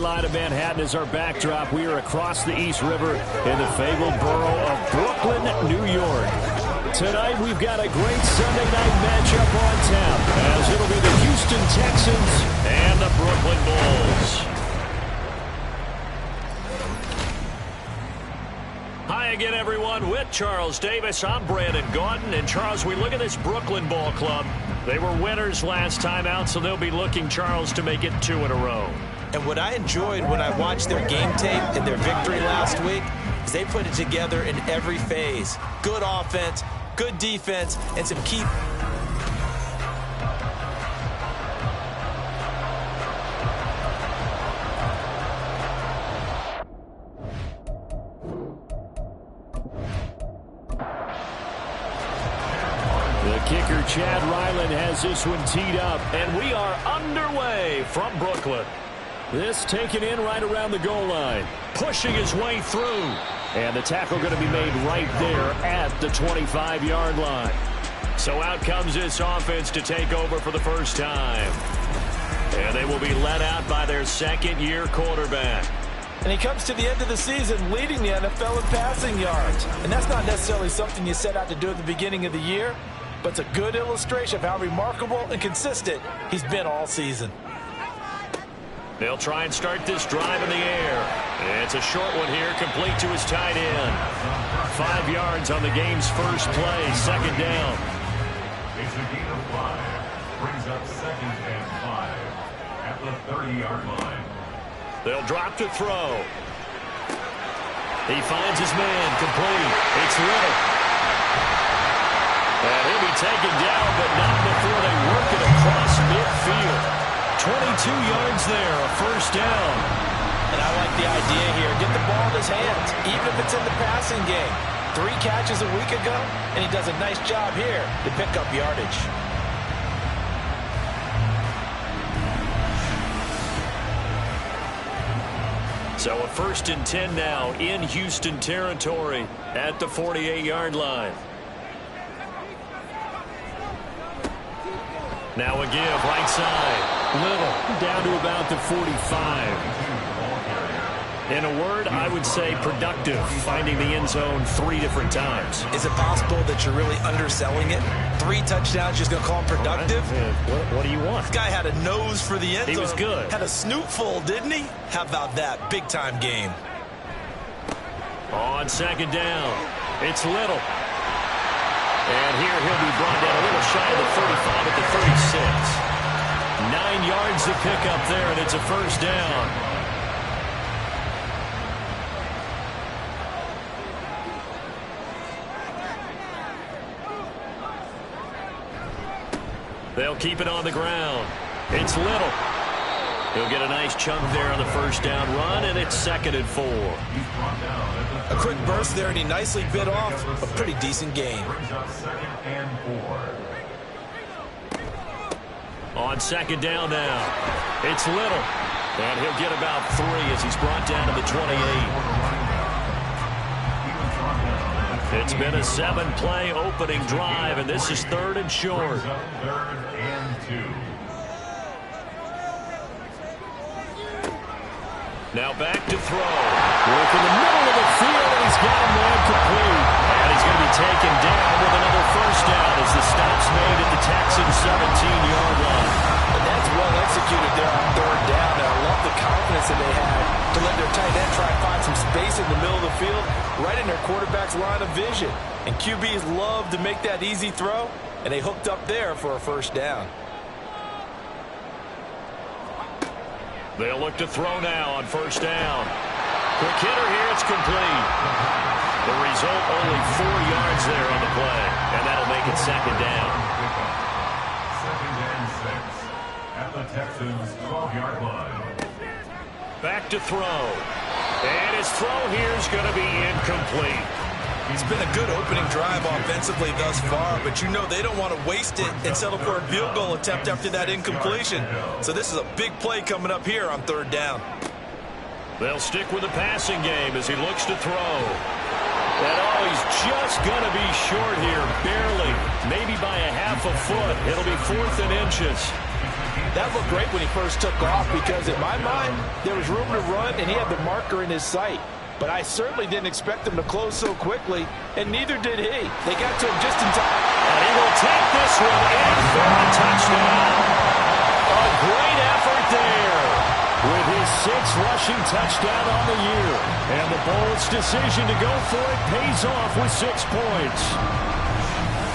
skyline of Manhattan is our backdrop. We are across the East River in the fabled borough of Brooklyn, New York. Tonight, we've got a great Sunday night matchup on tap, as it'll be the Houston Texans and the Brooklyn Bulls. Hi again, everyone. With Charles Davis, I'm Brandon Gordon. And Charles, we look at this Brooklyn Ball Club. They were winners last time out, so they'll be looking, Charles, to make it 2 in a row. And what I enjoyed when I watched their game tape and their victory last week is they put it together in every phase. Good offense, good defense, and some key... Kicker Chad Ryland has this one teed up, and we are underway from Brooklyn. This taken in right around the goal line, pushing his way through, and the tackle going to be made right there at the 25-yard line. So out comes this offense to take over for the first time, and they will be led out by their second-year quarterback. And he comes to the end of the season leading the NFL in passing yards, and that's not necessarily something you set out to do at the beginning of the year, but it's a good illustration of how remarkable and consistent he's been all season. They'll try and start this drive in the air. It's a short one here, complete to his tight end. 5 yards on the game's first play, second down. It's a gain of 5. Brings up 2nd and 5 at the 30-yard line. They'll drop to throw. He finds his man, complete. It's Little. And he'll be taken down, but not before they work it across midfield. 22 yards there, a first down. And I like the idea here. Get the ball in his hands, even if it's in the passing game. 3 catches a week ago, and he does a nice job here to pick up yardage. So a 1st and 10 now in Houston territory at the 48-yard line. Now a give, right side. Little, down to about the 45. In a word, I would say productive, finding the end zone 3 different times. Is it possible that you're really underselling it? 3 touchdowns, just going to call him productive? Right. What do you want? This guy had a nose for the end zone. He was good. Had a snootful, didn't he? How about that? Big-time game. On second down, it's Little. And here he'll be brought down a little shy of the 35 at the 36. 9 yards to pick up there, and it's a first down. They'll keep it on the ground. It's Little. He'll get a nice chunk there on the first down run, and it's 2nd and 4. A quick burst there, and he nicely bit off a pretty decent gain. On second down now, it's Little. And he'll get about 3 as he's brought down to the 28. It's been a 7-play opening drive, and this is 3rd and short. 3rd and 2. Now back to throw. Work in the middle of the field, and he's got him there complete. And he's going to be taken down with another first down as the stop's made at the Texans' 17-yard line. And that's well executed there on 3rd down. And I love the confidence that they had to let their tight end try and find some space in the middle of the field, right in their quarterback's line of vision. And QBs love to make that easy throw, and they hooked up there for a first down. They'll look to throw now on first down. Quick hitter here, it's complete. The result, only 4 yards there on the play, and that'll make it 2nd down. 2nd and 6 at the Texans' 12-yard line. Back to throw. And his throw here is going to be incomplete. It's been a good opening drive offensively thus far, but you know they don't want to waste it and settle for a field goal attempt after that incompletion. So this is a big play coming up here on 3rd down. They'll stick with the passing game as he looks to throw. And he's just going to be short here, barely, maybe by a half a foot. It'll be 4th and inches. That looked great when he first took off because, in my mind, there was room to front, and he had the marker in his sight. But I certainly didn't expect him to close so quickly, and neither did he. They got to him just in time. And he will take this one in for a touchdown. A great effort there with his 6th rushing touchdown on the year. And the Bolts' decision to go for it pays off with 6 points.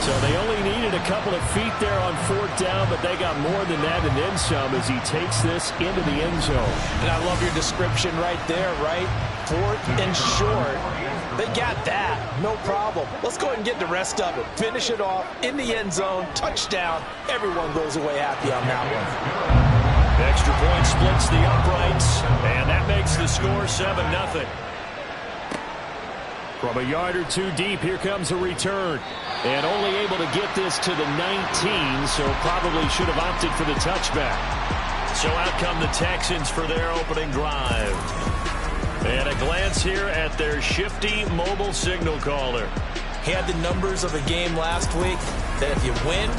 So they only needed a couple of feet there on 4th down, but they got more than that and then some as he takes this into the end zone. And I love your description right there, right? 4th and short. They got that. No problem. Let's go ahead and get the rest of it. Finish it off in the end zone. Touchdown. Everyone goes away happy on that one. Extra point splits the uprights, and that makes the score 7-0. From a yard or two deep, here comes a return. And only able to get this to the 19, so probably should have opted for the touchback. So out come the Texans for their opening drive. And a glance here at their shifty mobile signal caller. He had the numbers of a game last week that if you win,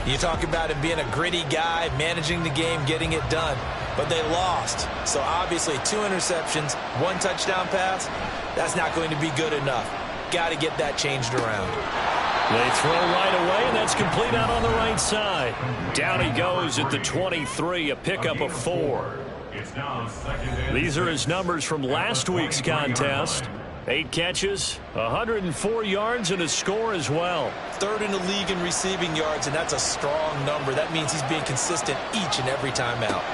you talk about him being a gritty guy, managing the game, getting it done. But they lost. So obviously 2 interceptions, 1 touchdown pass, that's not going to be good enough. Got to get that changed around. They throw right away, and that's complete out on the right side. Down he goes at the 23, a pickup of 4. These are his numbers from last week's contest. 8 catches, 104 yards, and a score as well. 3rd in the league in receiving yards, and that's a strong number. That means he's being consistent each and every time out.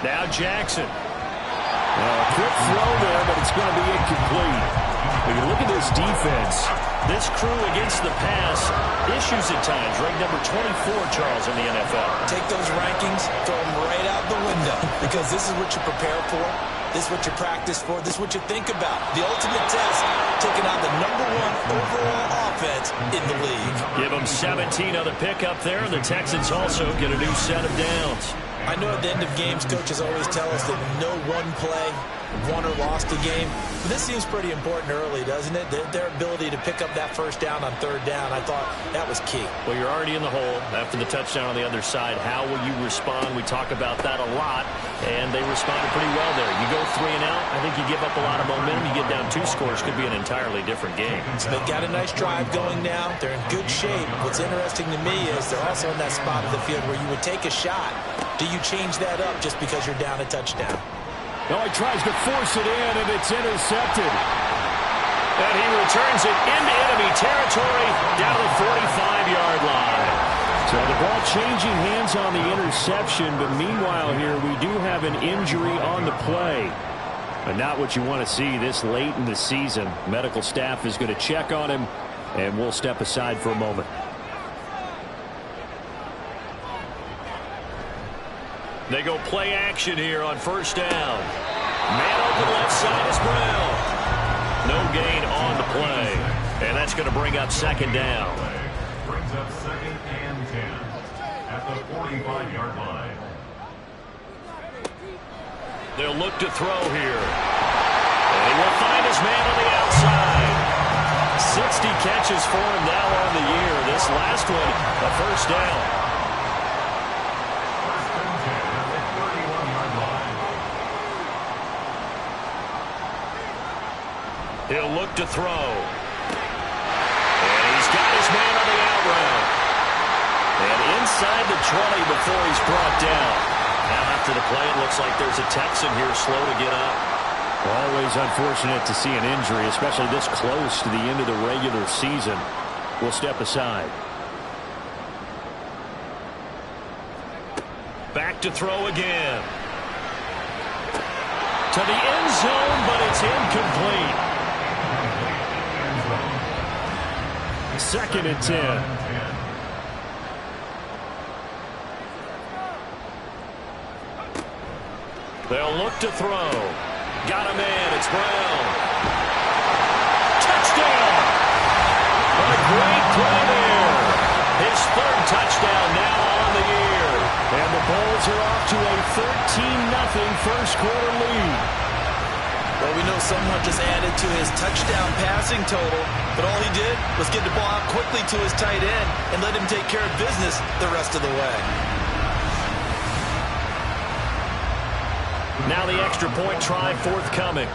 Now Jackson. A quick throw there, but it's going to be incomplete. When you look at this defense, this crew against the pass, issues at times. Ranked number 24, Charles, in the NFL. Take those rankings, throw them right out the window, because this is what you prepare for. This is what you practice for. This is what you think about. The ultimate test, taking out the #1 overall offense in the league. Give them 17 on the pickup there, and the Texans also get a new set of downs. I know at the end of games, coaches always tell us that no one play won or lost a game. But this seems pretty important early, doesn't it? Their ability to pick up that 1st down on 3rd down, I thought that was key. Well, you're already in the hole after the touchdown on the other side. How will you respond? We talk about that a lot, and they responded pretty well there. You go 3 and out, I think you give up a lot of momentum. You get down 2 scores, could be an entirely different game. So they got a nice drive going now. They're in good shape. What's interesting to me is they're also in that spot of the field where you would take a shot. Do you change that up just because you're down a touchdown? No, he tries to force it in, and it's intercepted. And he returns it into enemy territory down the 45-yard line. So the ball changing hands on the interception, but meanwhile here we do have an injury on the play. But not what you want to see this late in the season. Medical staff is going to check on him, and we'll step aside for a moment. They go play action here on 1st down. Man open left side is Brown. No gain on the play. And that's going to bring up 2nd down. Brings up 2nd and 10 at the 45-yard line. They'll look to throw here. And he will find his man on the outside. 60 catches for him now on the year. This last one, a 1st down. He'll look to throw. And he's got his man on the out route. And inside the 20 before he's brought down. Now after the play, it looks like there's a Texan here slow to get up. Always unfortunate to see an injury, especially this close to the end of the regular season. We'll step aside. Back to throw again. To the end zone, but it's incomplete. 2nd and 10. They'll look to throw. Got a man. It's Brown. Touchdown! What a great play there. His 3rd touchdown now on the year. And the Bulls are off to a 13-0 first quarter lead. Well, we know someone just added to his touchdown passing total, but all he did was get the ball out quickly to his tight end and let him take care of business the rest of the way. Now the extra point try forthcoming.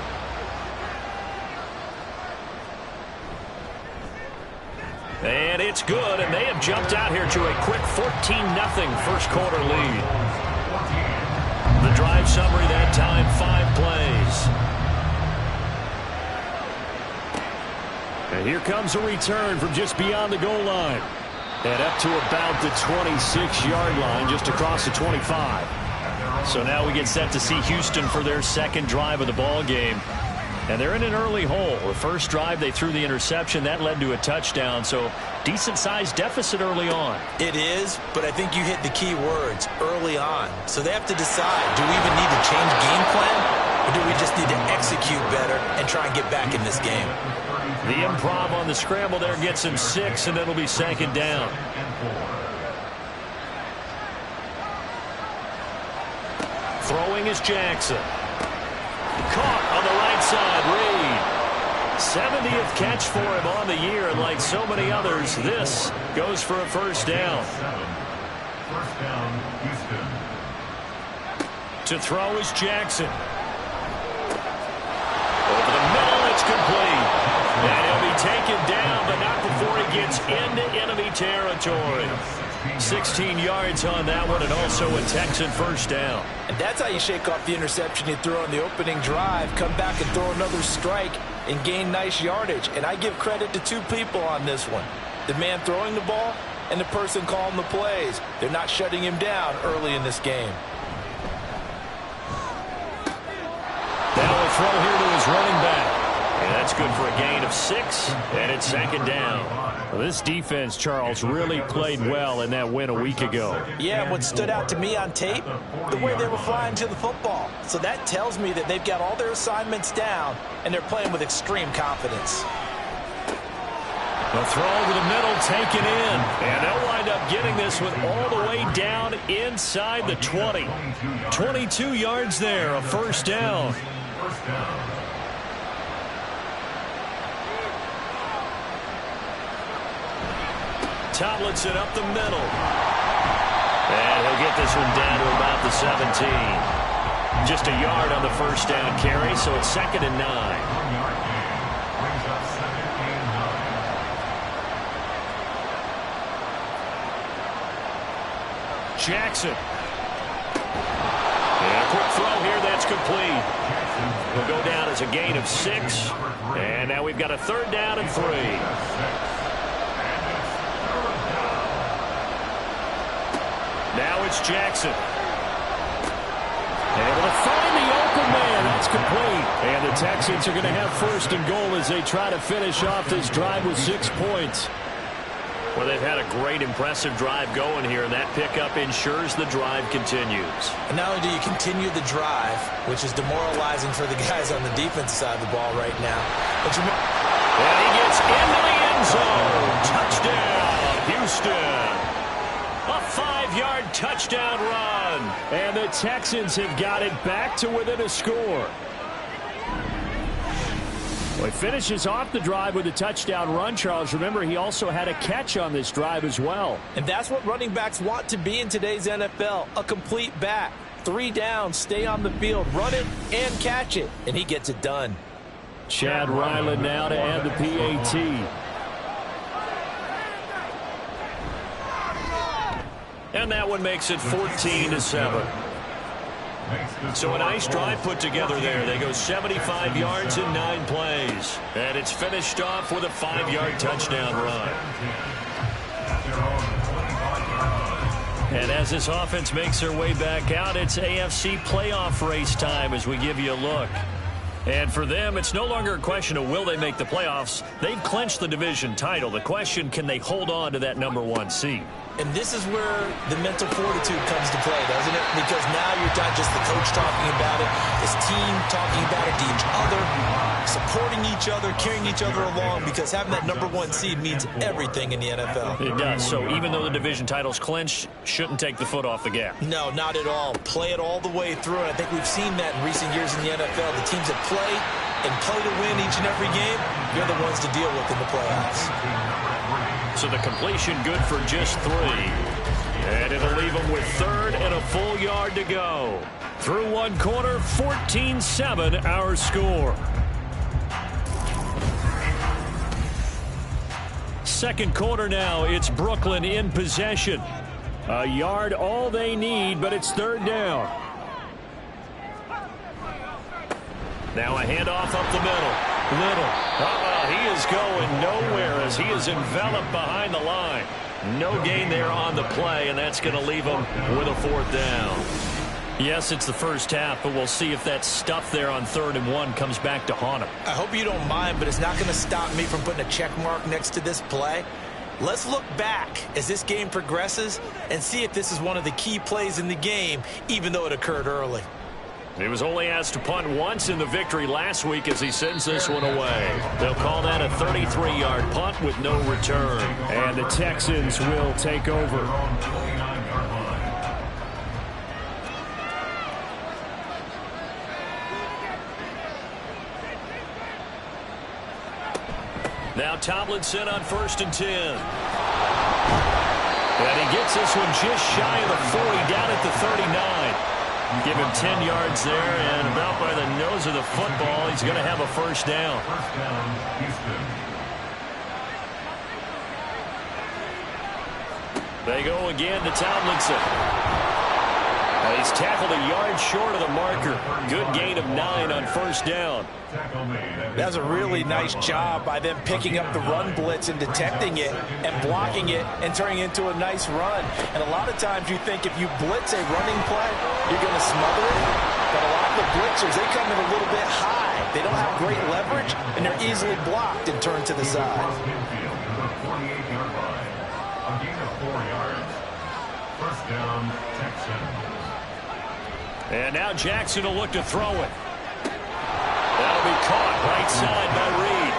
And it's good, and they have jumped out here to a quick 14-0 first quarter lead. The drive summary that time, 5 plays. And here comes a return from just beyond the goal line. And up to about the 26-yard line, just across the 25. So now we get set to see Houston for their second drive of the ball game. And they're in an early hole. The first drive, they threw the interception. That led to a touchdown. So decent-sized deficit early on. It is, but I think you hit the key words, early on. So they have to decide, do we even need to change game plan? Or do we just need to execute better and try and get back in this game? The improv on the scramble there gets him 6, and it'll be second down. Throwing is Jackson. Caught on the right side, Reed. 70th catch for him on the year, and like so many others, this goes for a first down. First down, Houston. To throw is Jackson. Over the middle, it's complete. And he'll be taken down, but not before he gets into enemy territory. 16 yards on that one, and also a Texan first down. And that's how you shake off the interception you threw on the opening drive, come back and throw another strike and gain nice yardage. And I give credit to 2 people on this one. The man throwing the ball and the person calling the plays. They're not shutting him down early in this game. Now a throw here to his running back. And that's good for a gain of 6, and it's second down. Well, this defense, Charles, really played well in that win a week ago. Yeah, and what stood out to me on tape, the way they were flying to the football. So that tells me that they've got all their assignments down, and they're playing with extreme confidence. The throw over the middle taken in, and they'll wind up getting this one all the way down inside the 20. 22 yards there, a first down. First down. Tomlinson up the middle. And he'll get this one down to about the 17. Just a yard on the first down carry, so it's second and 9. 1-yard gain. Brings up second and 9. Jackson. And a quick throw here, that's complete. Will go down as a gain of 6. And now we've got a third down and 3. Now it's Jackson. Able to find the open man. That's complete. And the Texans are going to have first and goal as they try to finish off this drive with 6 points. Well, they've had a great, impressive drive going here, and that pickup ensures the drive continues. And not only do you continue the drive, which is demoralizing for the guys on the defensive side of the ball right now, but you... And he gets into the end zone. Touchdown, Houston. A 5-yard touchdown run. And the Texans have got it back to within a score. Well, he finishes off the drive with a touchdown run, Charles. Remember, he also had a catch on this drive as well. And that's what running backs want to be in today's NFL, a complete back. 3 down, stay on the field, run it, and catch it. And he gets it done. Chad Ryland now to add the PAT. And that one makes it 14-7. So a nice drive put together there. They go 75 yards in 9 plays. And it's finished off with a 5-yard touchdown run. And as this offense makes their way back out, it's AFC playoff race time as we give you a look. And for them, it's no longer a question of will they make the playoffs. They've clinched the division title. The question, can they hold on to that #1 seed? And this is where the mental fortitude comes to play, doesn't it? Because now you're not just the coach talking about it, this team talking about it to each other, supporting each other, carrying each other along, because having that #1 seed means everything in the NFL. It does. So even though the division title's clinched, shouldn't take the foot off the gas. No, not at all. Play it all the way through. And I think we've seen that in recent years in the NFL. The teams that play and play to win each and every game, you're the ones to deal with in the playoffs. So the completion good for just 3. And it'll leave them with third and a full yard to go. Through one quarter, 14-7 our score. Second quarter now, it's Brooklyn in possession. A yard all they need, but it's third down. Now a handoff up the middle. Little. He is going nowhere as he is enveloped behind the line. No gain there on the play, and that's going to leave him with a fourth down. Yes, it's the first half, but we'll see if that stuff there on 3rd and 1 comes back to haunt him. I hope you don't mind, but it's not going to stop me from putting a check mark next to this play. Let's look back as this game progresses and see if this is one of the key plays in the game, even though it occurred early. He was only asked to punt once in the victory last week as he sends this one away. They'll call that a 33-yard punt with no return. And the Texans will take over. Now Tomlinson on 1st and 10. And he gets this one just shy of the 40, down at the 39. Give him 10 yards there, and about by the nose of the football, he's going to have a first down. First down, Houston. They go again to Tomlinson. He's tackled a yard short of the marker. Good gain of 9 on first down. That's a really nice job by them picking up the run blitz and detecting it and blocking it and turning it into a nice run. And a lot of times you think if you blitz a running play, you're going to smother it. But a lot of the blitzers, they come in a little bit high. They don't have great leverage, and they're easily blocked and turned to the side. 48-yard line. A gain of 4 yards. First down, Texans. And now Jackson will look to throw it. That'll be caught right side by Reed.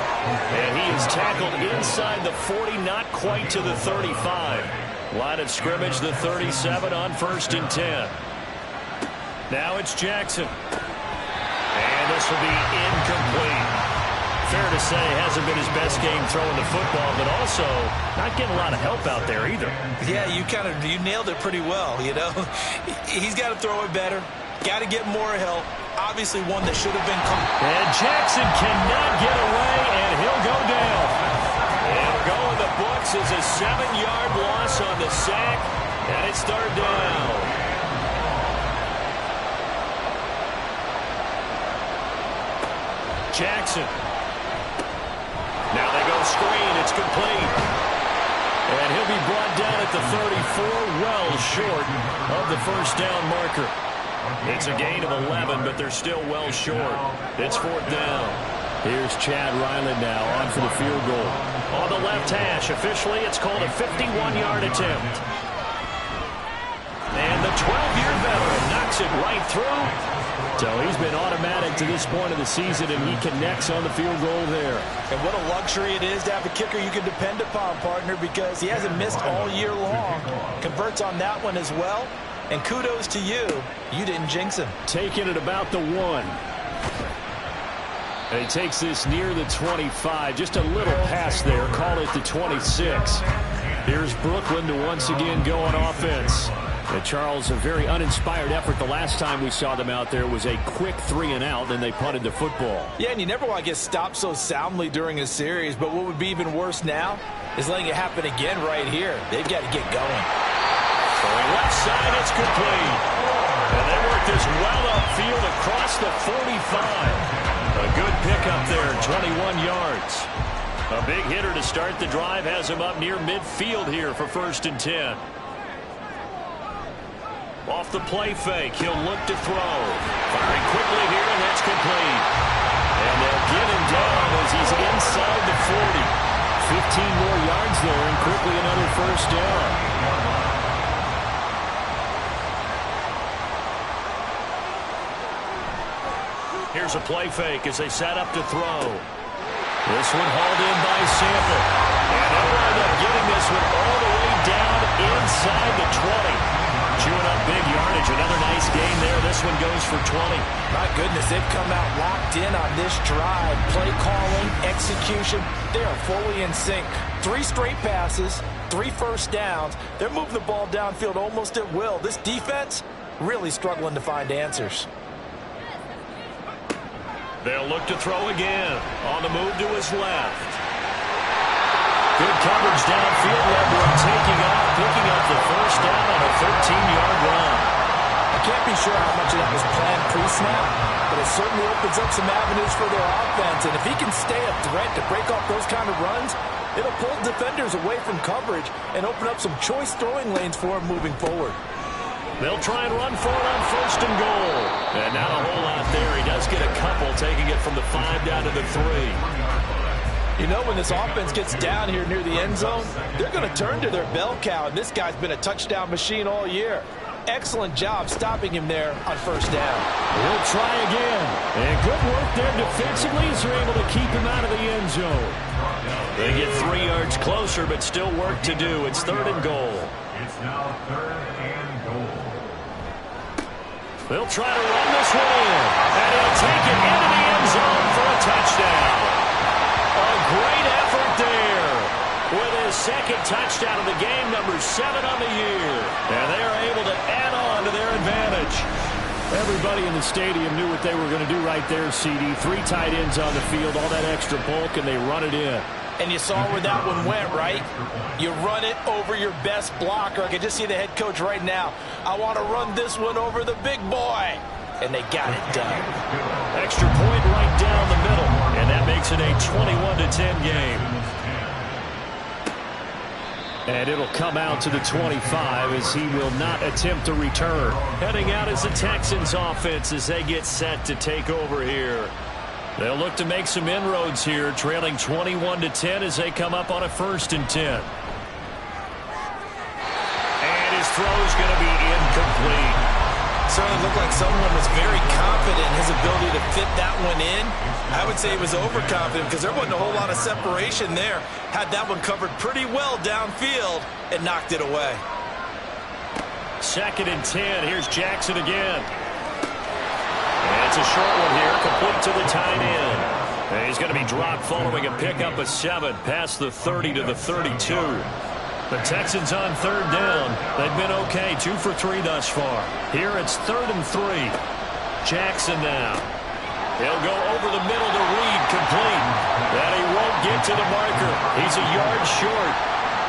And he is tackled inside the 40, not quite to the 35. Line of scrimmage, the 37 on 1st and 10. Now it's Jackson. And this will be incomplete. Fair to say, hasn't been his best game throwing the football, but also not getting a lot of help out there either. Yeah, you nailed it pretty well, you know. He's got to throw it better. Got to get more help. Obviously one that should have been caught. And Jackson cannot get away, and he'll go down. And we'll go in the books as a 7-yard loss on the sack, and it's third down. Jackson. Now they go screen. It's complete. And he'll be brought down at the 34, well short of the first down marker. It's a gain of 11, but they're still well short. It's fourth down. Here's Chad Ryland now on for the field goal. On the left hash, officially, it's called a 51-yard attempt. And the 12-year veteran knocks it right through. So he's been automatic to this point of the season, and he connects on the field goal there. And what a luxury it is to have a kicker you can depend upon, partner, because he hasn't missed all year long. Converts on that one as well. And kudos to you. You didn't jinx him. Taking it about the 1. And he takes this near the 25. Just a little pass there. Call it the 26. Here's Brooklyn to once again go on offense. And Charles, a very uninspired effort. The last time we saw them out there was a quick 3-and-out, then they punted the football. Yeah, and you never want to get stopped so soundly during a series, but what would be even worse now is letting it happen again right here. They've got to get going. Going left side, it's complete. And they work this well upfield across the 45. A good pickup there, 21 yards. A big hitter to start the drive has him up near midfield here for 1st and 10. Off the play fake, he'll look to throw. Firing quickly here, and that's complete. And they'll get him down as he's inside the 40. 15 more yards there, and quickly another first down. Here's a play fake as they set up to throw. This one hauled in by Sample. And they'll wind up getting this one all the way down inside the 20. Chewing up big yardage. Another nice gain there. This one goes for 20. My goodness, they've come out locked in on this drive. Play calling, execution, they are fully in sync. 3 straight passes, 3 first downs. They're moving the ball downfield almost at will. This defense really struggling to find answers. They'll look to throw again. On the move to his left. Good coverage downfield. Edwards taking off, picking up the first down on a 13-yard run. I can't be sure how much of that was planned pre-snap, but it certainly opens up some avenues for their offense. And if he can stay a threat to break off those kind of runs, it'll pull defenders away from coverage and open up some choice throwing lanes for him moving forward. They'll try and run for it on 1st and goal. And not a whole lot there. He does get a couple, taking it from the 5 down to the 3. You know, when this offense gets down here near the end zone, they're going to turn to their bell cow, and this guy's been a touchdown machine all year. Excellent job stopping him there on 1st down. He'll try again. And good work there defensively as they're able to keep him out of the end zone. They get 3 yards closer, but still work to do. It's 3rd and goal. It's now 3rd and goal. They'll try to run this one in. And he'll take it into the end zone for a touchdown. A great effort there. With his 2nd touchdown of the game, number 7 on the year. And they are able to add on to their advantage. Everybody in the stadium knew what they were going to do right there, CD. 3 tight ends on the field, all that extra bulk, and they run it in. And you saw where that one went, right? You run it over your best blocker. I can just see the head coach right now. I want to run this one over the big boy. And they got it done. Extra point right down the middle. And that makes it a 21-10 game. And it'll come out to the 25 as he will not attempt to return. Heading out is the Texans offense as they get set to take over here. They'll look to make some inroads here, trailing 21-10 as they come up on a 1st and 10. And his throw is going to be incomplete. Certainly looked like someone was very confident in his ability to fit that one in. I would say he was overconfident because there wasn't a whole lot of separation there. Had that one covered pretty well downfield and knocked it away. 2nd and 10. Here's Jackson again. And it's a short one here, complete to the tight end. And he's going to be dropped following a pickup of 7 past the 30 to the 32. The Texans on 3rd down. They've been okay, 2 for 3 thus far. Here it's 3rd and 3. Jackson now. He'll go over the middle to Reed, complete. That he won't get to the marker. He's a yard short.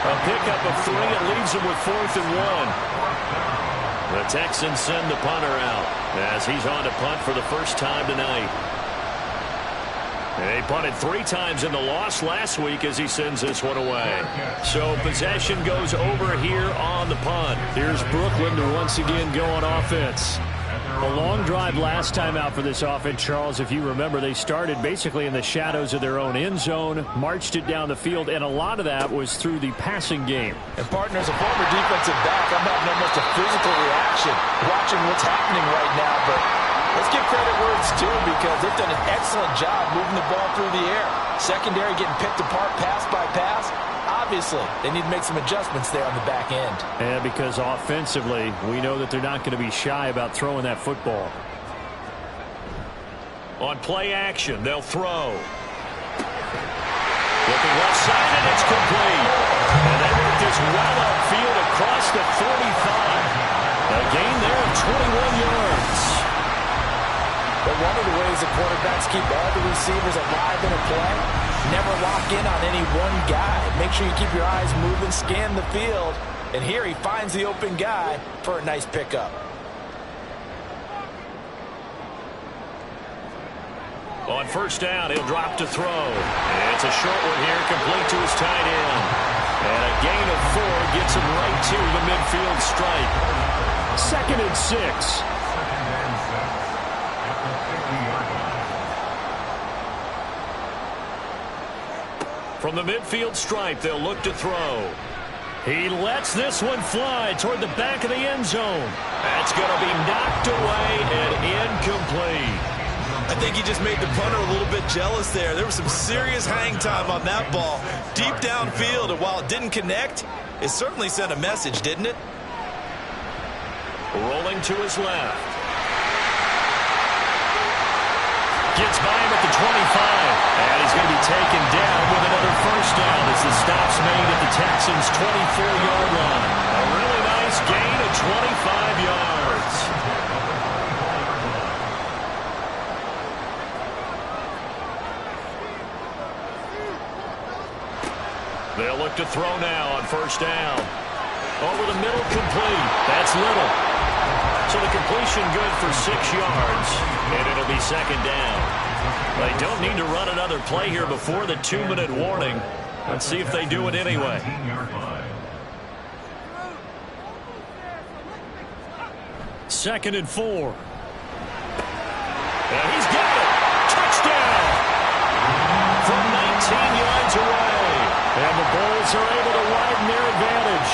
A pickup of 3. It leaves him with 4th and 1. The Texans send the punter out as he's on to punt for the first time tonight. They punted 3 times in the loss last week as he sends this one away. So possession goes over here on the punt. Here's Brooklyn to once again go on offense. A long drive last time out for this offense, Charles. If you remember, they started basically in the shadows of their own end zone, marched it down the field, and a lot of that was through the passing game. And partner, as a former defensive back, I'm having almost a physical reaction watching what's happening right now, but let's give credit where it's due because they've done an excellent job moving the ball through the air. Secondary getting picked apart pass by pass. Obviously, they need to make some adjustments there on the back end. And because offensively, we know that they're not going to be shy about throwing that football. On play action, they'll throw. Looking left side, and it's complete. And they work this well upfield across the 45. A gain there of 21 yards. But one of the ways the quarterbacks keep all the receivers alive in a play, never lock in on any one guy. Make sure you keep your eyes moving, scan the field. And here he finds the open guy for a nice pickup. On 1st down, he'll drop to throw. And it's a short one here, complete to his tight end. And a gain of 4 gets him right to the midfield stripe. 2nd and 6. From the midfield stripe, they'll look to throw. He lets this one fly toward the back of the end zone. That's going to be knocked away and incomplete. I think he just made the punter a little bit jealous there. There was some serious hang time on that ball. Deep downfield, and while it didn't connect, it certainly sent a message, didn't it? Rolling to his left. Gets by him at the 25. And he's going to be taken down with another 1st down as the stop's made at the Texans' 24-yard line. A really nice gain of 25 yards. They'll look to throw now on first down. Over the middle, complete. That's Little. So the completion good for 6 yards, and it'll be second down. They don't need to run another play here before the 2-minute warning. Let's see if they do it anyway. Second and 4. And he's got it. Touchdown. From 19 yards away. And the Bulls are able to widen their advantage.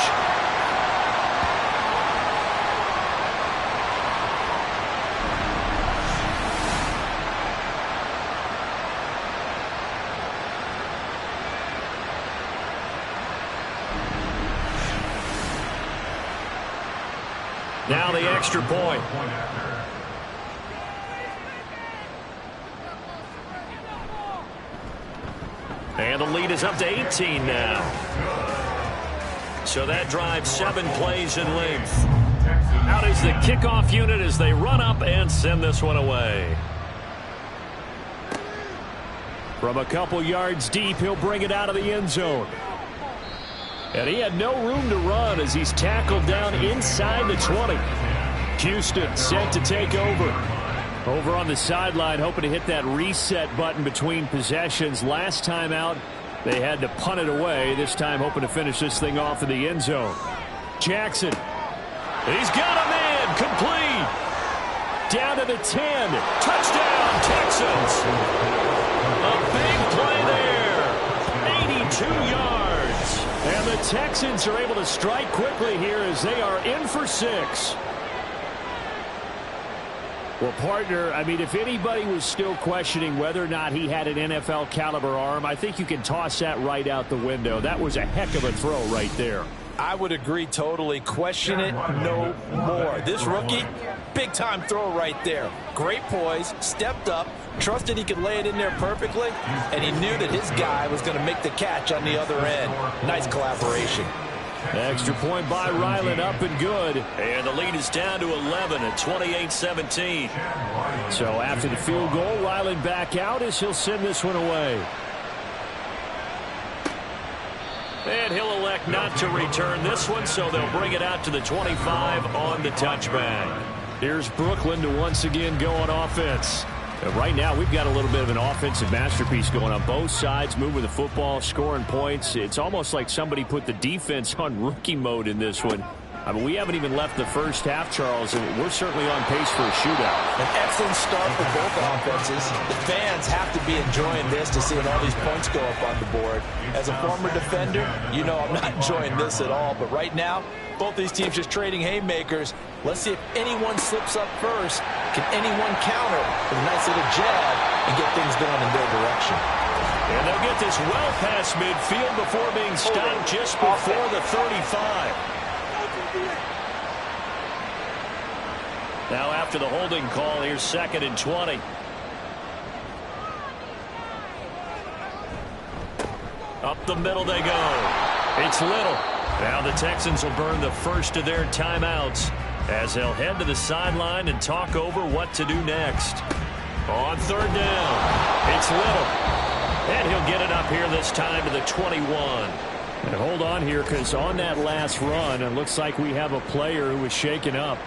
Now the extra point. And the lead is up to 18 now. So that drives 7 plays in length. Out is the kickoff unit as they run up and send this one away. From a couple yards deep, he'll bring it out of the end zone. And he had no room to run as he's tackled down inside the 20. Houston set to take over. Over on the sideline, hoping to hit that reset button between possessions. Last time out, they had to punt it away. This time, hoping to finish this thing off in the end zone. Jackson. He's got a man. Complete. Down to the 10. Touchdown, Texans. A big play there. 82 yards. And the Texans are able to strike quickly here as they are in for 6. Well, partner, I mean, if anybody was still questioning whether or not he had an NFL caliber arm, I think you can toss that right out the window. That was a heck of a throw right there. I would agree totally. Question it no more. This rookie, big-time throw right there. Great poise, stepped up, trusted he could lay it in there perfectly, and he knew that his guy was going to make the catch on the other end. Nice collaboration. Extra point by Ryland, up and good. And the lead is down to 11 at 28-17. So after the field goal, Ryland back out as he'll send this one away. And he'll elect not to return this one, so they'll bring it out to the 25 on the touchback. Here's Brooklyn to once again go on offense. And right now, we've got a little bit of an offensive masterpiece going on both sides, moving the football, scoring points. It's almost like somebody put the defense on rookie mode in this one. I mean, we haven't even left the first half, Charles, and we're certainly on pace for a shootout. An excellent start for both offenses. The fans have to be enjoying this to seeing all these points go up on the board. As a former defender, you know I'm not enjoying this at all. But right now, both these teams just trading haymakers. Let's see if anyone slips up first. Can anyone counter with a nice little jab and get things going in their direction? And they'll get this well past midfield before being stopped just before the 35. Now after the holding call, here's 2nd and 20. Up the middle they go. It's Little. Now the Texans will burn the first of their timeouts as they'll head to the sideline and talk over what to do next. On 3rd down, it's Little. And he'll get it up here this time to the 21. And hold on here, because on that last run, it looks like we have a player who was shaken up.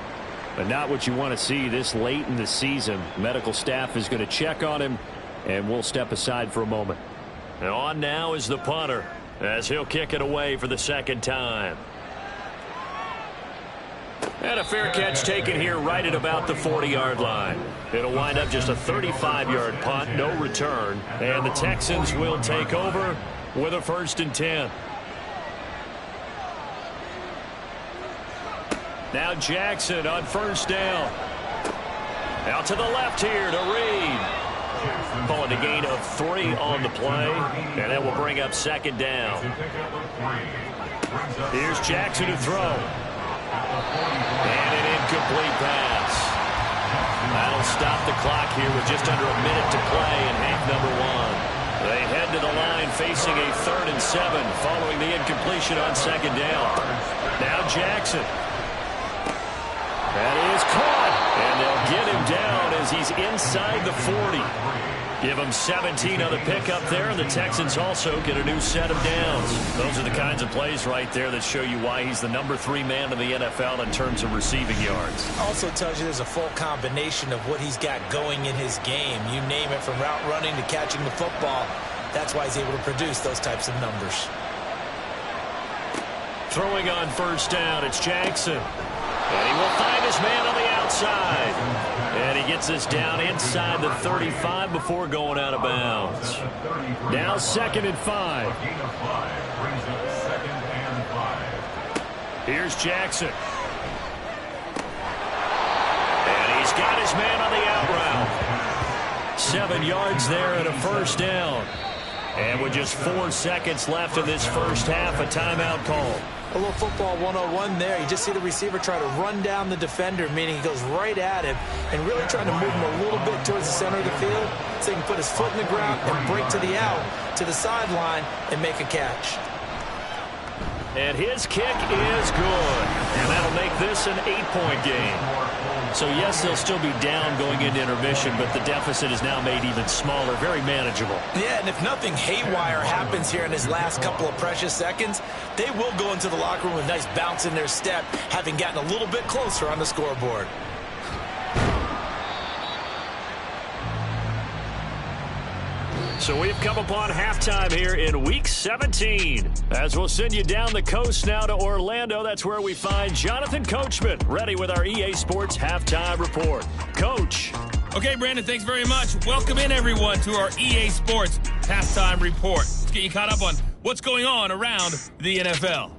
But not what you want to see this late in the season. Medical staff is going to check on him, and we'll step aside for a moment. And on now is the punter, as he'll kick it away for the 2nd time. And a fair catch taken here right at about the 40-yard line. It'll wind up just a 35-yard punt, no return. And the Texans will take over with a 1st and 10. Now Jackson on 1st down. Out to the left here to Reed. Calling a gain of 3 on the play. And that will bring up 2nd down. Here's Jackson to throw. And an incomplete pass. That'll stop the clock here with just under a minute to play in half number 1. They head to the line facing a 3rd and 7 following the incompletion on 2nd down. Now Jackson. That is caught, and they'll get him down as he's inside the 40. Give him 17 on the pickup there, and the Texans also get a new set of downs. Those are the kinds of plays right there that show you why he's the number 3 man in the NFL in terms of receiving yards. Also tells you there's a full combination of what he's got going in his game. You name it, from route running to catching the football. That's why he's able to produce those types of numbers. Throwing on 1st down, it's Jackson. And he will find his man on the outside. And he gets us down inside the 35 before going out of bounds. Now 2nd and 5. Here's Jackson. And he's got his man on the out route. 7 yards there and a 1st down. And with just 4 seconds left in this first half, a timeout call. A little football 101 there. You just see the receiver try to run down the defender, meaning he goes right at him and really trying to move him a little bit towards the center of the field so he can put his foot in the ground and break to the out, to the sideline, and make a catch. And his kick is good. And that'll make this an 8-point game. So, yes, they'll still be down going into intermission, but the deficit is now made even smaller, very manageable. Yeah, and if nothing haywire happens here in his last couple of precious seconds, they will go into the locker room with a nice bounce in their step, having gotten a little bit closer on the scoreboard. So we've come upon halftime here in Week 17. As we'll send you down the coast now to Orlando, that's where we find Jonathan Coachman, ready with our EA Sports Halftime Report. Coach. Okay, Brandon, thanks very much. Welcome in, everyone, to our EA Sports Halftime Report. Let's get you caught up on what's going on around the NFL.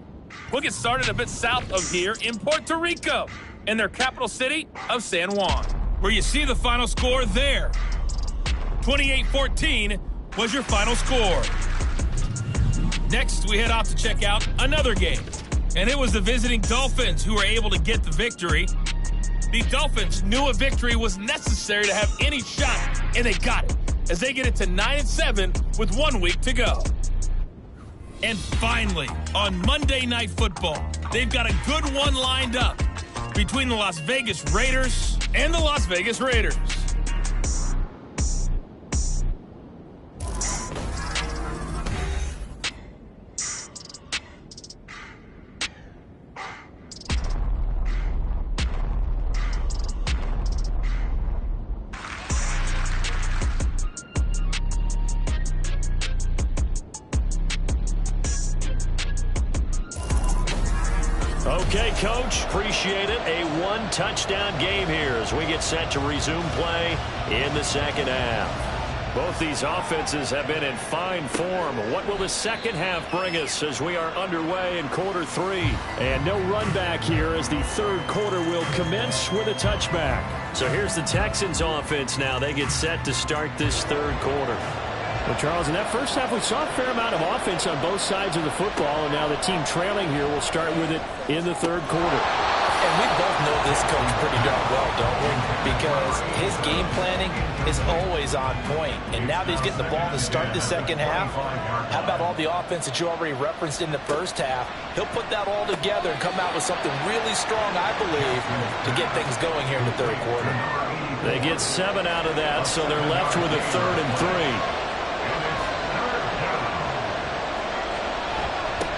We'll get started a bit south of here in Puerto Rico, in their capital city of San Juan, where you see the final score there. 28-14 was your final score. Next, we head off to check out another game. And it was the visiting Dolphins who were able to get the victory. The Dolphins knew a victory was necessary to have any shot, and they got it, as they get it to 9-7 with 1 week to go. And finally, on Monday Night Football, they've got a good one lined up between the Las Vegas Raiders and the Las Vegas Raiders. Okay, Coach, appreciate it. A 1-touchdown game here as we get set to resume play in the second half. Both these offenses have been in fine form. What will the second half bring us as we are underway in quarter 3? And no run back here as the third quarter will commence with a touchback. So here's the Texans offense now. They get set to start this third quarter. Well, Charles, in that first half, we saw a fair amount of offense on both sides of the football, and now the team trailing here will start with it in the third quarter. And we both know this coach pretty darn well, don't we? Because his game planning is always on point. And now that he's getting the ball to start the second half, how about all the offense that you already referenced in the first half? He'll put that all together and come out with something really strong, I believe, to get things going here in the third quarter. They get 7 out of that, so they're left with a 3rd and 3.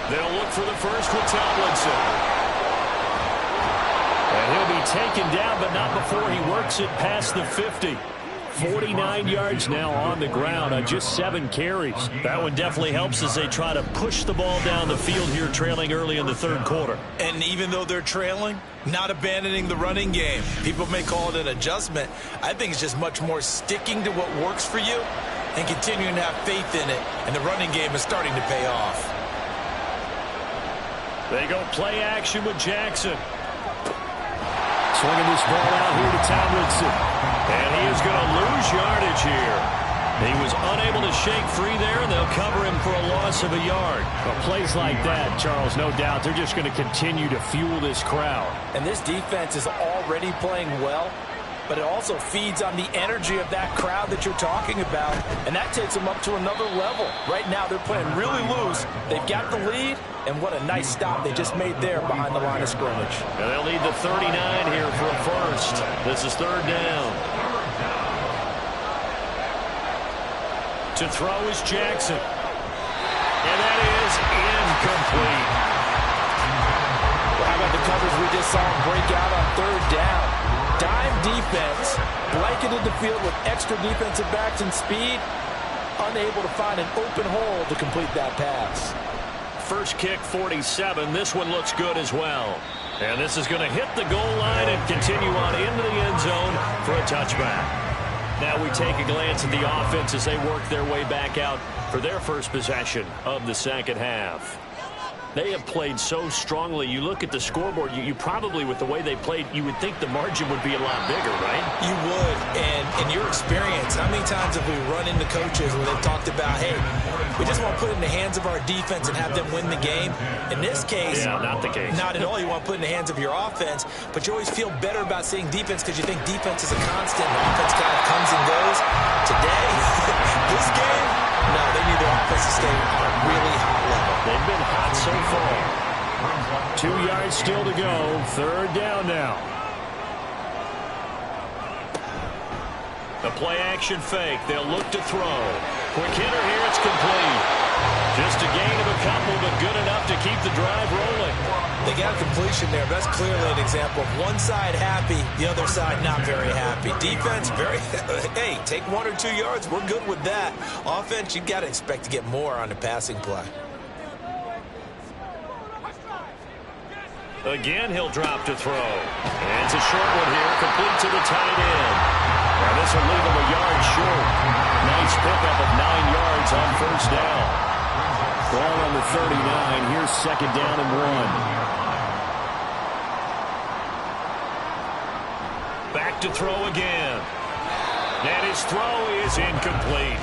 They'll look for the first with Tomlinson. And he'll be taken down, but not before he works it past the 50. 49 yards now on the ground on just 7 carries. That one definitely helps as they try to push the ball down the field here, trailing early in the third quarter. And even though they're trailing, not abandoning the running game. People may call it an adjustment. I think it's just much more sticking to what works for you and continuing to have faith in it. And the running game is starting to pay off. They go play action with Jackson. Swinging this ball out here to Tomlinson. And he is going to lose yardage here. He was unable to shake free there, and they'll cover him for a loss of a yard. Well, plays like that, Charles, no doubt, they're just going to continue to fuel this crowd. And this defense is already playing well. but it also feeds on the energy of that crowd that you're talking about, and that takes them up to another level. Right now, they're playing really loose. They've got the lead, and what a nice stop they just made there behind the line of scrimmage. And they'll need the 39 here for a first. This is third down. To throw is Jackson. And that is incomplete. Well, how about the coverage we just saw him break out on third down? Dime defense, blanketed the field with extra defensive backs and speed, unable to find an open hole to complete that pass. First kick, 47. This one looks good as well. And this is going to hit the goal line and continue on into the end zone for a touchback. Now we take a glance at the offense as they work their way back out for their first possession of the second half. They have played so strongly. You look at the scoreboard, you probably, with the way they played, you would think the margin would be a lot bigger, right? You would, and in your experience, how many times have we run into coaches where they've talked about, hey, we just want to put it in the hands of our defense and have them win the game? In this case, yeah, not the case. Not at all. You want to put it in the hands of your offense, but you always feel better about seeing defense because you think defense is a constant. The offense kind of comes and goes. Today, this game, no, they need their offense to stay on a really hot level. They've been hot so far. 2 yards still to go. Third down now. The play action fake. They'll look to throw. Quick hitter here. It's complete. Just a gain of a couple, but good enough to keep the drive rolling. They got a completion there. That's clearly an example of one side happy, the other side not very happy. Defense, very, hey, take 1 or 2 yards. We're good with that. Offense, you got to expect to get more on the passing play. Again, he'll drop to throw. And it's a short one here, complete to the tight end. Now this will leave him a yard short. Nice pickup of 9 yards on first down. Ball on the 39. Here's second down and 1. Back to throw again. And his throw is incomplete.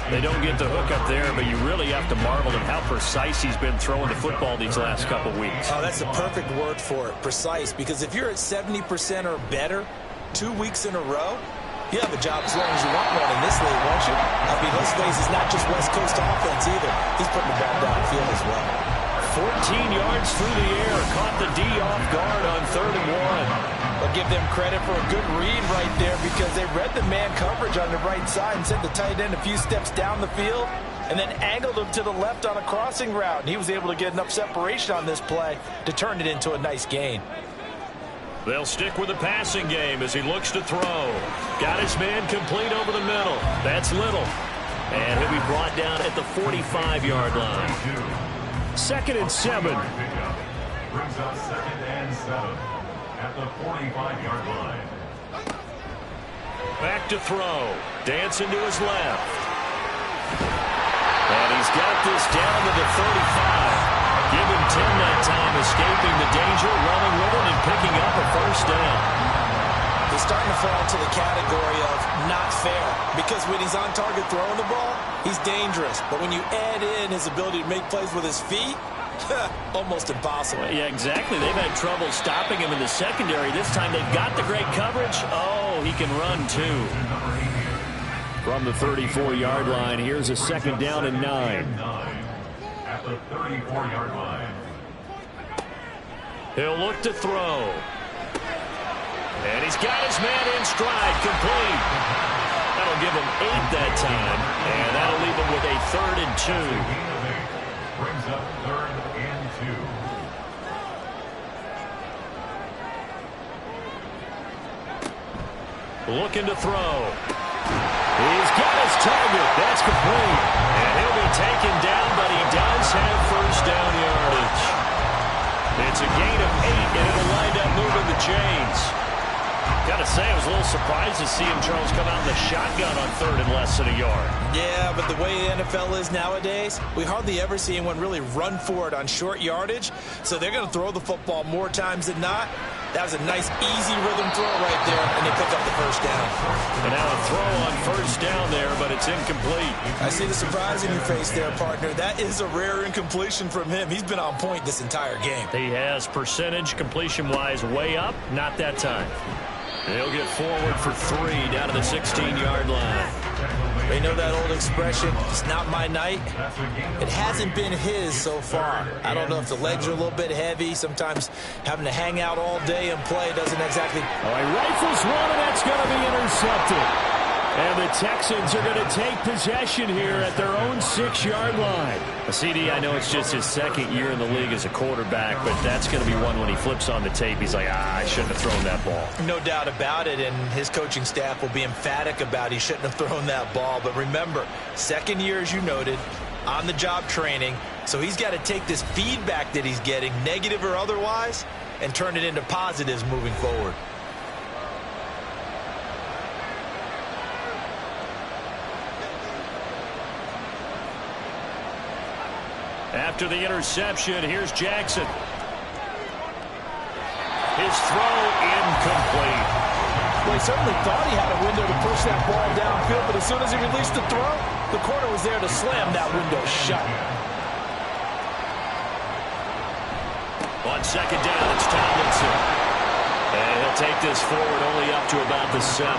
They don't get the hook up there, but you really have to marvel at how precise he's been throwing the football these last couple weeks. Oh, that's the perfect word for it, precise, because if you're at 70% or better 2 weeks in a row, you have a job as long as you want one in this league, won't you? I mean, let's face it, it's not just West Coast offense either. He's putting the ball downfield as well. 14 yards through the air, caught the D off guard on 3rd and 1. I'll give them credit for a good read right there because they read the man coverage on the right side and sent the tight end a few steps down the field and then angled him to the left on a crossing route. And he was able to get enough separation on this play to turn it into a nice gain. They'll stick with the passing game as he looks to throw. Got his man complete over the middle. That's Little. And he'll be brought down at the 45-yard line. 2nd and 7. Brings up 2nd and 7 at the 45-yard line. Back to throw. Dancing to his left. And he's got this down to the 35. Give him 10 that time, escaping the danger, running with it, and picking up a first down. He's starting to fall into the category of not fair because when he's on target throwing the ball, he's dangerous. But when you add in his ability to make plays with his feet, almost impossible. Yeah, exactly. They've had trouble stopping him in the secondary. This time they've got the great coverage. Oh, he can run too. From the 34-yard line, here's a 2nd down and 9. At the 34-yard line. He'll look to throw. And he's got his man in stride, complete. That'll give him 8 that time. And that'll leave him with a 3rd and 2. Brings up 3rd and 2. Looking to throw. He's got his target. That's complete. And he'll be taken down, but he does have first down yardage. It's a gain of 8, and it'll wind up moving the chains. Got to say, I was a little surprised to see him, Charles, come out in the shotgun on 3rd and less than a yard. Yeah, but the way the NFL is nowadays, we hardly ever see anyone really run for it on short yardage. So they're going to throw the football more times than not. That was a nice, easy rhythm throw right there, and they pick up the first down. And now a throw on first down there, but it's incomplete. I see the surprise in your face there, partner. That is a rare incompletion from him. He's been on point this entire game. He has percentage completion-wise way up, not that time. He'll get forward for 3 down to the 16-yard line. They know that old expression, it's not my night. It hasn't been his so far. I don't know if the legs are a little bit heavy. Sometimes having to hang out all day and play doesn't exactly... Oh, he rifles one, and that's going to be intercepted. And the Texans are going to take possession here at their own 6-yard line. CD, I know it's just his second year in the league as a quarterback, but that's going to be one when he flips on the tape. He's like, I shouldn't have thrown that ball. No doubt about it, and his coaching staff will be emphatic about he shouldn't have thrown that ball. But remember, second year, as you noted, on-the-job training. So he's got to take this feedback that he's getting, negative or otherwise, and turn it into positives moving forward. After the interception, here's Jackson. His throw incomplete. Well, he certainly thought he had a window to push that ball downfield, but as soon as he released the throw, the corner was there to slam that window shut. On second down, it's Tomlinson. And he'll take this forward only up to about the 7.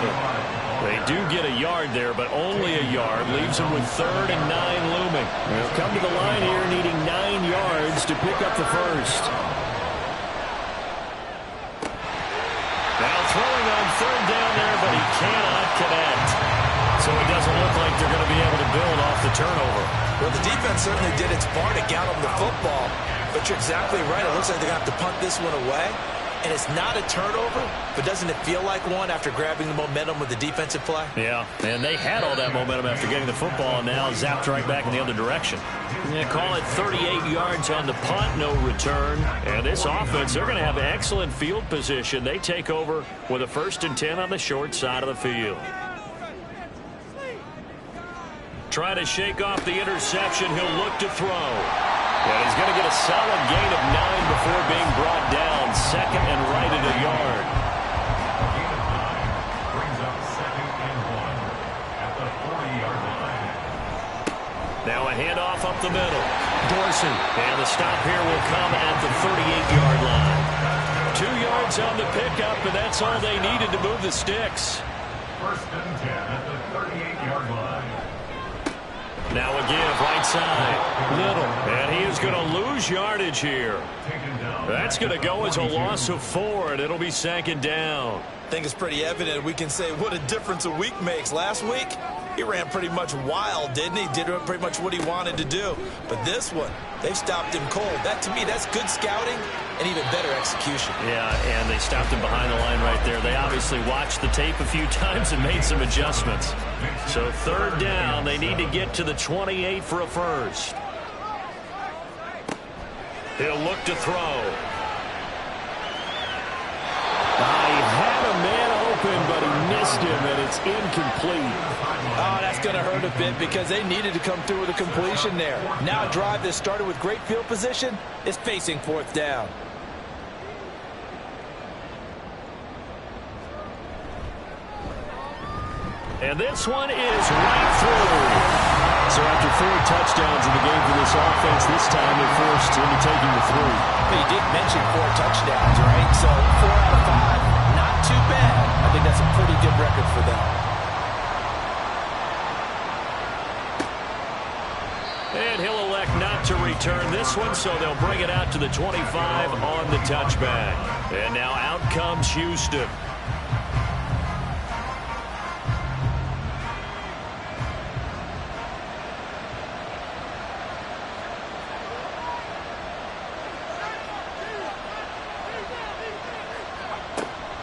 They do get a yard there, but only a yard. Leaves them with 3rd and 9 looming. They'll come to the line here needing 9 yards to pick up the first. Now throwing on 3rd down there, but he cannot connect. So it doesn't look like they're going to be able to build off the turnover. Well, the defense certainly did its part to get them the football. But you're exactly right. It looks like they're going to have to punt this one away. And it's not a turnover, but doesn't it feel like one after grabbing the momentum with the defensive play? Yeah, and they had all that momentum after getting the football, and now zapped right back in the other direction. Yeah, call it 38 yards on the punt, no return. And this offense, they're going to have excellent field position. They take over with a 1st and 10 on the short side of the field. Trying to shake off the interception, he'll look to throw. And he's going to get a solid gain of 9 before being brought down. 2nd and right at a yard. A gain of 9 brings up 2nd and 1 at the 40-yard line. Now a handoff up the middle. Dorsey. And the stop here will come at the 38-yard line. 2 yards on the pickup, and that's all they needed to move the sticks. 1st and 10 at the 38-yard line. Now a give, right side. Little. And he is going to lose yardage here. That's going to go as a loss of 4, and it'll be 2nd down. I think it's pretty evident we can say what a difference a week makes. Last week, he ran pretty much wild, didn't he? Did pretty much what he wanted to do. But this one, they've stopped him cold. That, to me, that's good scouting and even better execution. Yeah, and they stopped him behind the line right there. They obviously watched the tape a few times and made some adjustments. So 3rd down, they need to get to the 28 for a first. He'll look to throw. He had a man open, but he missed him, and it's incomplete. Oh, that's going to hurt a bit because they needed to come through with a completion there. Now a drive that started with great field position is facing 4th down. And this one is right through. So after 4 touchdowns in the game for this offense, this time they're forced into taking the 3. But you did mention 4 touchdowns, right? So 4 out of 5, not too bad. I think that's a pretty good record for them. And he'll elect not to return this one, so they'll bring it out to the 25 on the touchback. And now out comes Houston.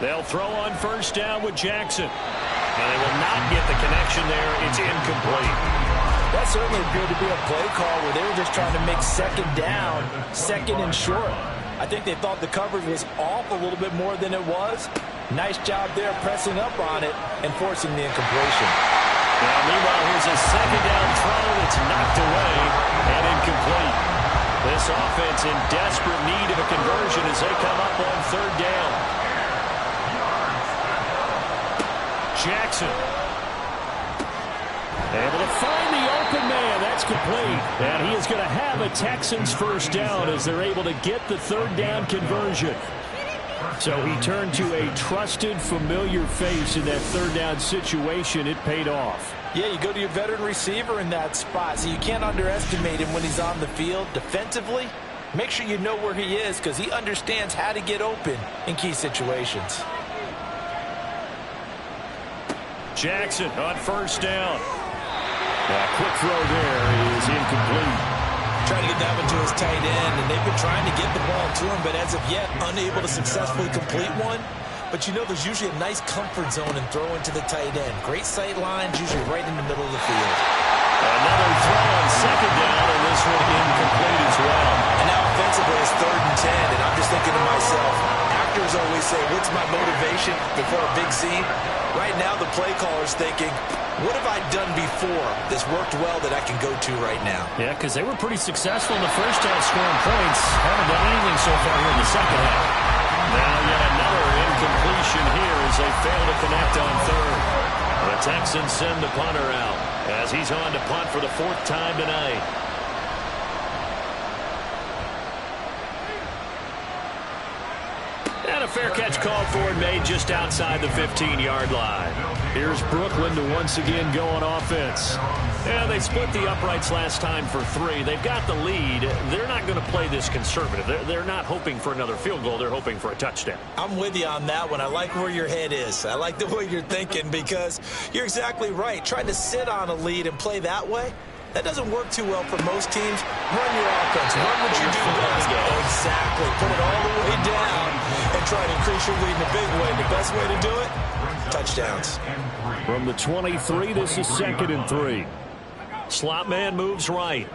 They'll throw on 1st down with Jackson. And they will not get the connection there. It's incomplete. That certainly appeared to be a play call where they were just trying to make 2nd down, 2nd and short. I think they thought the coverage was off a little bit more than it was. Nice job there pressing up on it and forcing the incompletion. Now, meanwhile, here's a 2nd down throw that's knocked away and incomplete. This offense in desperate need of a conversion as they come up on 3rd down. Jackson. Able to find the open man. That's complete. And he is going to have a Texans 1st down as they're able to get the 3rd down conversion. So he turned to a trusted, familiar face in that third down situation. It paid off. Yeah, you go to your veteran receiver in that spot, so you can't underestimate him when he's on the field. Defensively, make sure you know where he is because he understands how to get open in key situations. Jackson on first down. A quick throw there is incomplete. Trying to get that one to his tight end, and they've been trying to get the ball to him, but as of yet, unable to successfully complete one. But you know there's usually a nice comfort zone in throwing to the tight end. Great sight lines, usually right in the middle of the field. Another throw on second down, and this one incomplete as well. And now offensively it's 3rd and 10, and I'm just thinking to myself, actors always say, what's my motivation before a big scene? Right now the play caller's thinking, what have I done before this worked well that I can go to right now? Yeah, because they were pretty successful in the first half scoring points. Haven't done anything so far here in the second half. Now yet another incompletion here as they fail to connect on third. The Texans send the punter out as he's on to punt for the 4th time tonight. And a fair catch called for and made just outside the 15-yard line. Here's Brooklyn to once again go on offense. Yeah, they split the uprights last time for 3. They've got the lead. They're not going to play this conservative. They're not hoping for another field goal. They're hoping for a touchdown. I'm with you on that one. I like where your head is. I like the way you're thinking because you're exactly right. Trying to sit on a lead and play that way, that doesn't work too well for most teams. Run your offense. Run what you do best. Exactly. Put it all the way down and try to increase your lead in a big way. The best way to do it, touchdowns. From the 23, this is 2nd and 3. Slot man moves right.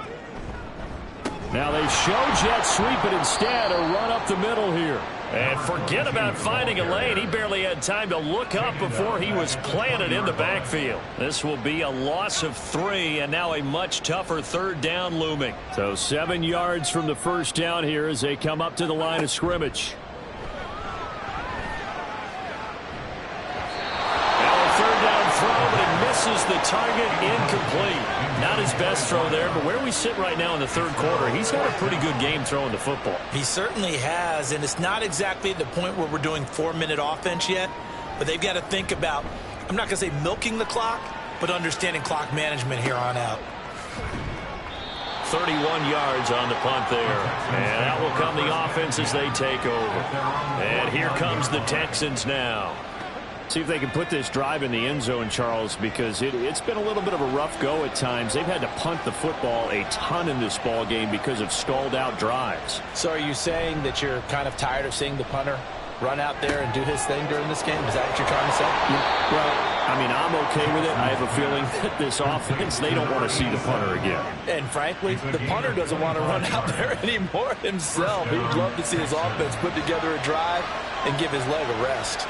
Now they show jet sweep, but instead a run up the middle here. And forget about finding a lane. He barely had time to look up before he was planted in the backfield. This will be a loss of 3, and now a much tougher 3rd down looming. So 7 yards from the first down here as they come up to the line of scrimmage. Misses the target, incomplete. Not his best throw there, but where we sit right now in the 3rd quarter, he's got a pretty good game throwing the football. He certainly has, and it's not exactly at the point where we're doing 4-minute offense yet, but they've got to think about, I'm not going to say milking the clock, but understanding clock management here on out. 31 yards on the punt there, and out will come the offense as they take over. And here comes the Texans now. See if they can put this drive in the end zone, Charles, because it's been a little bit of a rough go at times. They've had to punt the football a ton in this ball game because of stalled-out drives. So are you saying that you're kind of tired of seeing the punter run out there and do his thing during this game? Is that what you're trying to say? Yeah. Well, I mean, I'm okay with it. I have a feeling that this offense, they don't want to see the punter again. And frankly, the punter doesn't want to run out there anymore himself. He'd love to see his offense put together a drive and give his leg a rest.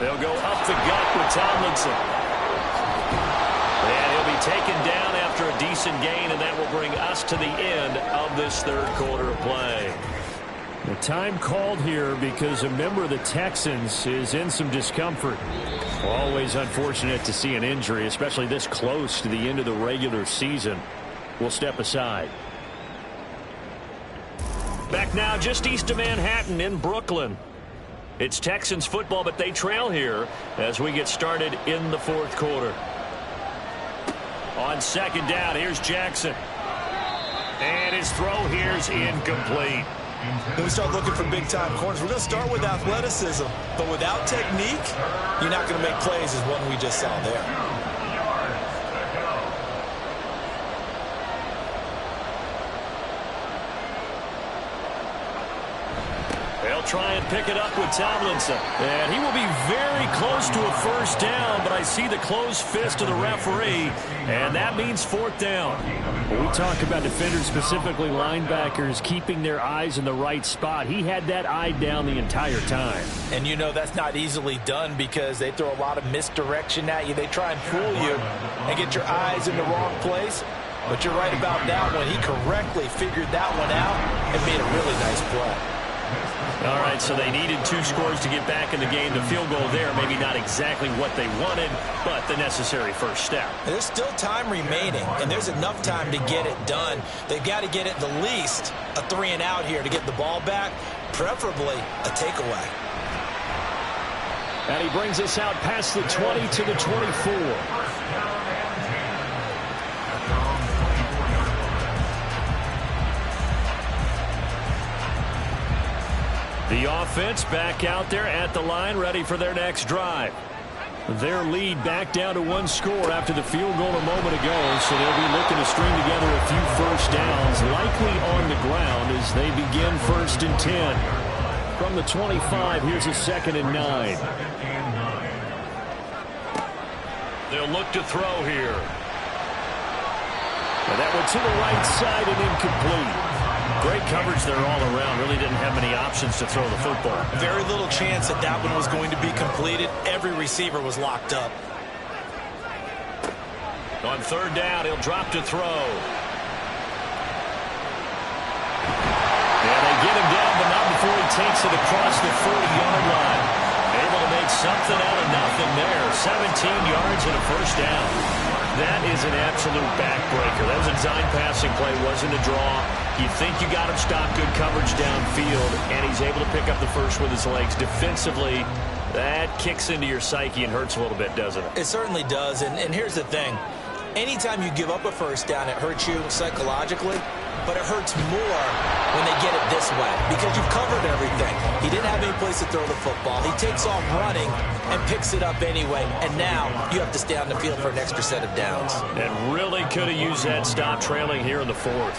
They'll go up the gut with Tomlinson. And he'll be taken down after a decent gain, and that will bring us to the end of this 3rd quarter of play. The time called here because a member of the Texans is in some discomfort. Always unfortunate to see an injury, especially this close to the end of the regular season. We'll step aside. Back now just east of Manhattan in Brooklyn. It's Texans football, but they trail here as we get started in the 4th quarter. On 2nd down, here's Jackson. And his throw here's incomplete. When we start looking for big-time corners, we're going to start with athleticism. But without technique, you're not going to make plays as one we just saw there. They'll try and pick it up with Tomlinson. And he will be very close to a 1st down, but I see the closed fist of the referee, and that means 4th down. When we talk about defenders, specifically linebackers, keeping their eyes in the right spot, he had that eye down the entire time. And you know that's not easily done because they throw a lot of misdirection at you. They try and fool you and get your eyes in the wrong place. But you're right about that one. He correctly figured that one out and made a really nice play. All right, so they needed 2 scores to get back in the game. The field goal there, maybe not exactly what they wanted, but the necessary first step. There's still time remaining, and there's enough time to get it done. They've got to get at the least a 3-and-out here to get the ball back. preferably a takeaway. And he brings us out past the 20 to the 24. The offense back out there at the line, ready for their next drive. Their lead back down to 1 score after the field goal a moment ago, so they'll be looking to string together a few first downs, likely on the ground as they begin 1st and 10. From the 25, here's a 2nd and 9. They'll look to throw here. And that one to the right side and incomplete. Great coverage there all around. Really didn't have many options to throw the football. Very little chance that that one was going to be completed. Every receiver was locked up. On 3rd down, he'll drop to throw. And they get him down, but not before he takes it across the 40-yard line. Able to make something out of nothing there. 17 yards and a first down. That is an absolute backbreaker. That was a design passing play, wasn't a draw. You think you got him stopped, good coverage downfield, and he's able to pick up the first with his legs. Defensively, that kicks into your psyche and hurts a little bit, doesn't it? It certainly does, and here's the thing. Anytime you give up a first down, it hurts you psychologically, but it hurts more when they get it this way because you've covered everything. He didn't have any place to throw the football. He takes off running and picks it up anyway, and now you have to stay on the field for an extra set of downs. And really could have used that stop trailing here in the 4th.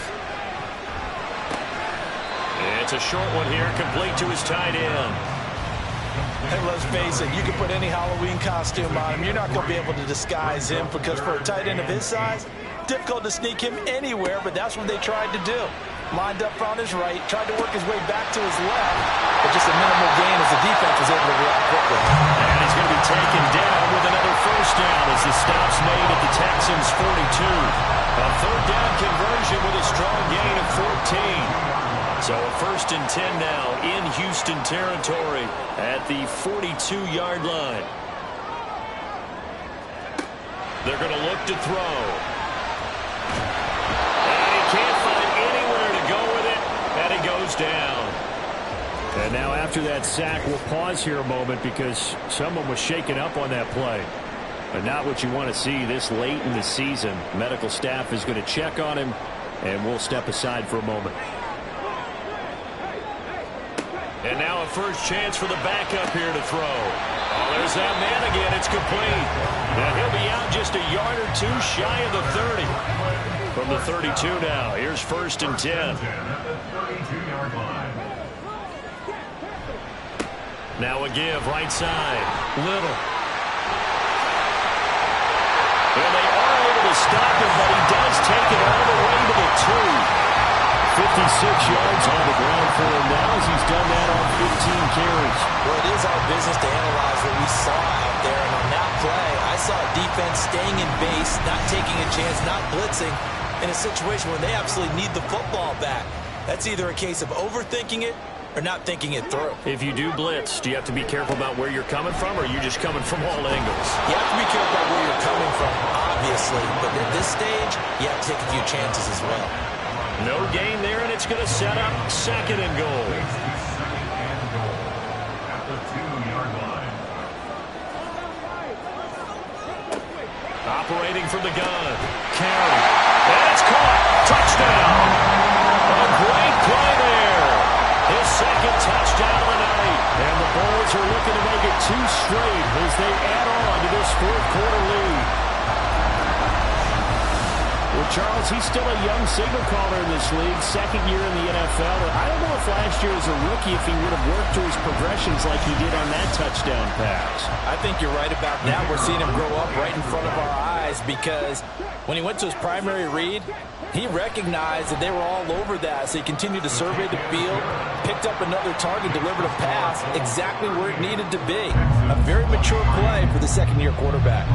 It's a short one here, complete to his tight end. And let's face it, you can put any Halloween costume on him. You're not going to be able to disguise him because for a tight end of his size, difficult to sneak him anywhere, but that's what they tried to do. Lined up on his right, tried to work his way back to his left, but just a minimal gain as the defense was able to react quickly. And he's going to be taken down with another first down as the stop's made at the Texans' 42. A 3rd down conversion with a strong gain of 14. So a 1st and 10 now in Houston territory at the 42-yard line. They're going to look to throw. And he can't find anywhere to go with it, and he goes down. And now after that sack, we'll pause here a moment because someone was shaken up on that play. But not what you want to see this late in the season. Medical staff is going to check on him, and we'll step aside for a moment. And now a first chance for the backup here to throw. Oh, there's that man again. It's complete. And he'll be out just a yard or two shy of the 30. From the 32 now, here's 1st and 10. Now a give, right side. Little. And they are able to stop him, but he does take it all the way to the 2. 56 yards on the ground for him now as he's done that on 15 carries. Well, it is our business to analyze what we saw out there, and on that play, I saw a defense staying in base, not taking a chance, not blitzing, in a situation where they absolutely need the football back. That's either a case of overthinking it or not thinking it through. If you do blitz, do you have to be careful about where you're coming from, or are you just coming from all angles? You have to be careful about where you're coming from, obviously, but at this stage, you have to take a few chances as well. No gain there, and it's going to set up 2nd and goal. At the 2-yard line. Operating from the gun. Carry. And it's caught. Touchdown. A great play there. His 2nd touchdown of the night. And the Bulls are looking to make it 2 straight as they add on to this 4th quarter lead. Well, Charles, he's still a young signal caller in this league, 2nd year in the NFL. I don't know if last year as a rookie if he would have worked through his progressions like he did on that touchdown pass. I think you're right about that. We're seeing him grow up right in front of our eyes because when he went to his primary read, he recognized that they were all over that, so he continued to survey the field, picked up another target, delivered a pass exactly where it needed to be. A very mature play for the 2nd-year quarterback.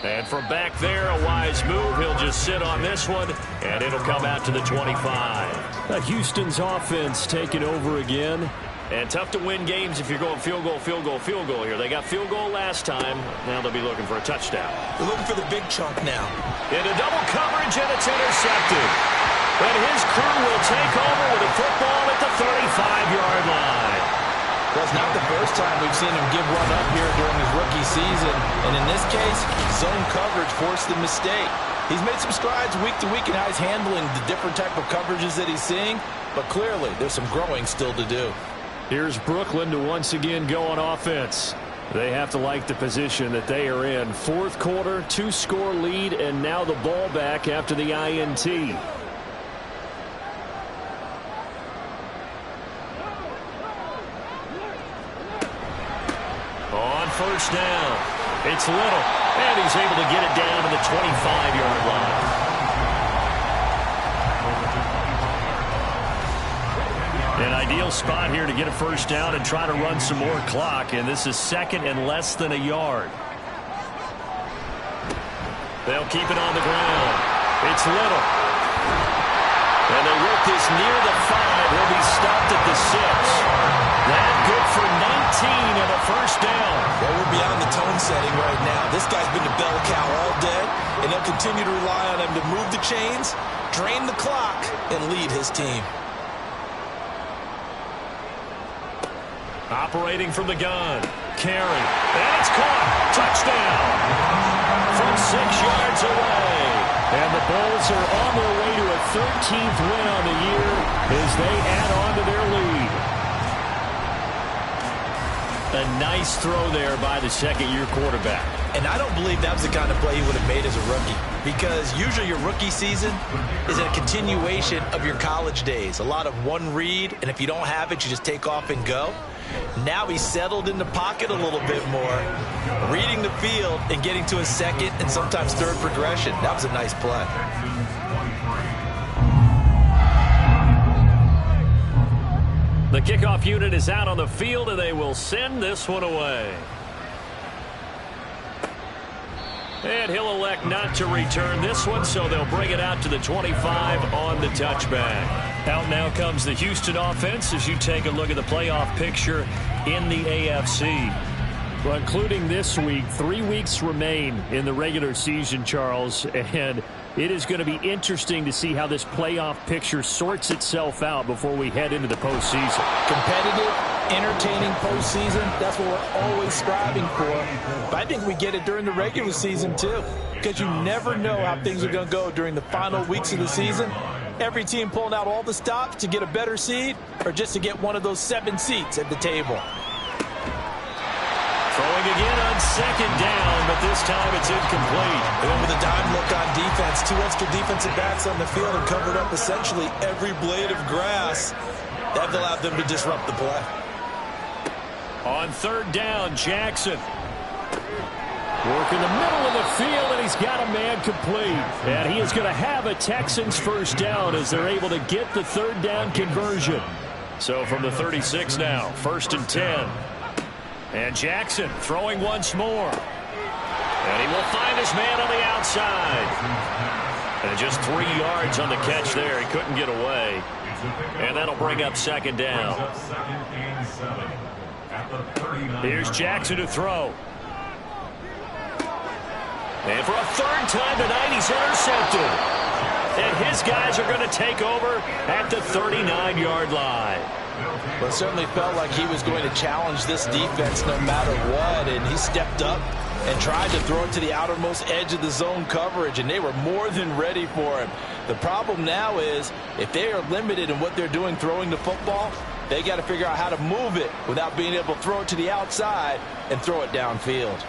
And from back there, a wise move. He'll just sit on this one, and it'll come out to the 25. Houston's offense taking over again. And tough to win games if you're going field goal, field goal, field goal here. They got field goal last time. Now they'll be looking for a touchdown. They're looking for the big chunk now. Into double coverage, and it's intercepted. And his crew will take over with a football at the 35-yard line. Well, it's not the first time we've seen him give one up here during his rookie season. And in this case, zone coverage forced the mistake. He's made some strides week to week in how he's handling the different type of coverages that he's seeing. But clearly, there's some growing still to do. Here's Brooklyn to once again go on offense. They have to like the position that they are in. Fourth quarter, 2-score lead, and now the ball back after the INT. On first down, it's Little, and he's able to get it down to the 25-yard line. An ideal spot here to get a first down and try to run some more clock, and this is second and less than a yard. They'll keep it on the ground. It's Little. And they work this near the 5. He'll be stopped at the 6. That good for 19 and a first down. Well, we're beyond the tone setting right now. This guy's been a bell cow all day, and they'll continue to rely on him to move the chains, drain the clock, and lead his team. Operating from the gun. Carey. And it's caught. Touchdown. From 6 yards away. And the Bulls are on their way to a 13th win on the year as they add on to their lead. A nice throw there by the second-year quarterback. And I don't believe that was the kind of play he would have made as a rookie, because usually your rookie season is a continuation of your college days. A lot of one read, and if you don't have it, you just take off and go. Now he's settled in the pocket a little bit more, reading the field and getting to a second and sometimes third progression. That was a nice play. The kickoff unit is out on the field, and they will send this one away. And he'll elect not to return this one, so they'll bring it out to the 25 on the touchback. Out now comes the Houston offense as you take a look at the playoff picture in the AFC. Well, including this week, 3 weeks remain in the regular season, Charles, and it is going to be interesting to see how this playoff picture sorts itself out before we head into the postseason. Competitive, entertaining postseason, that's what we're always striving for. But I think we get it during the regular season, too, because you never know how things are going to go during the final weeks of the season. Every team pulling out all the stops to get a better seed or just to get one of those 7 seats at the table. Throwing again on second down, but this time it's incomplete. And with a dime look on defense, 2 extra defensive backs on the field and covered up essentially every blade of grass. That allowed them to disrupt the play. On third down, Jackson. Working the middle of the field, and he's got a man complete. And he is going to have a Texans first down as they're able to get the third down conversion. So from the 36 now, 1st and 10. And Jackson throwing once more. And he will find his man on the outside. And just 3 yards on the catch there. He couldn't get away. And that'll bring up second down. Here's Jackson to throw. And for a third time tonight, he's intercepted. And his guys are going to take over at the 39-yard line. Well, it certainly felt like he was going to challenge this defense no matter what, and he stepped up and tried to throw it to the outermost edge of the zone coverage, and they were more than ready for him. The problem now is if they are limited in what they're doing throwing the football, they got to figure out how to move it without being able to throw it to the outside and throw it downfield.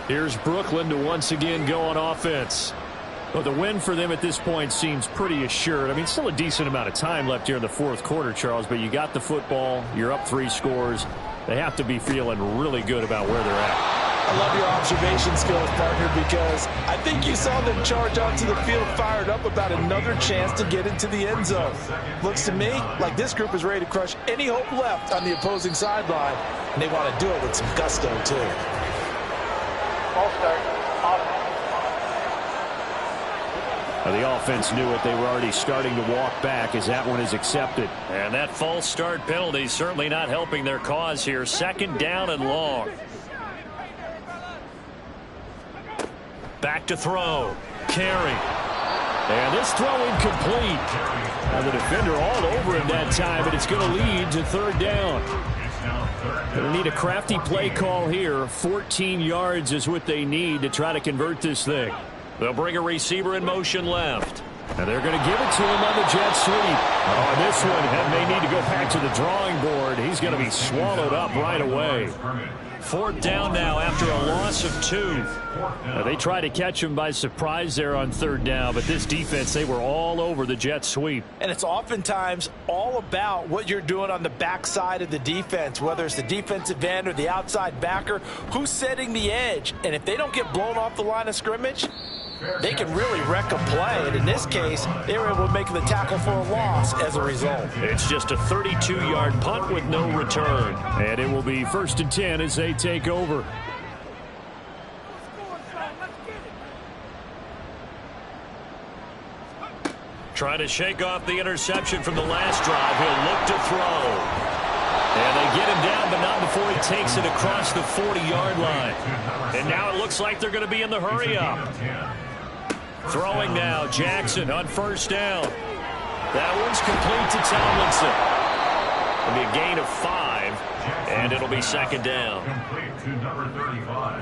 Here's Brooklyn to once again go on offense. Well, the win for them at this point seems pretty assured. I mean, still a decent amount of time left here in the fourth quarter, Charles, but you got the football, you're up 3 scores. They have to be feeling really good about where they're at. I love your observation skills, partner, because I think you saw them charge onto the field fired up about another chance to get into the end zone. Looks to me like this group is ready to crush any hope left on the opposing sideline, and they want to do it with some gusto, too. Ball start. The offense knew it. They were already starting to walk back as that one is accepted. And that false start penalty certainly not helping their cause here. Second down and long. Back to throw. Carey. And this throw incomplete. Now the defender all over him that time, but it's going to lead to third down. Going to need a crafty play call here. 14 yards is what they need to try to convert this thing. They'll bring a receiver in motion left. And they're going to give it to him on the jet sweep. Oh, this one may need to go back to the drawing board. He's going to be swallowed up right away. Fourth down now after a loss of 2. Now, they tried to catch him by surprise there on third down, but this defense, they were all over the jet sweep. And it's oftentimes all about what you're doing on the backside of the defense, whether it's the defensive end or the outside backer, who's setting the edge. And if they don't get blown off the line of scrimmage, they can really wreck a play. And in this case, they were able to make the tackle for a loss as a result. It's just a 32-yard punt with no return. And it will be 1st and 10 as they take over. Trying to shake off the interception from the last drive. He'll look to throw. And they get him down, but not before he takes it across the 40-yard line. And now it looks like they're going to be in the hurry-up. Throwing now, Jackson on first down. That one's complete to Tomlinson. It'll be a gain of 5, and it'll be second down. Complete to number 35.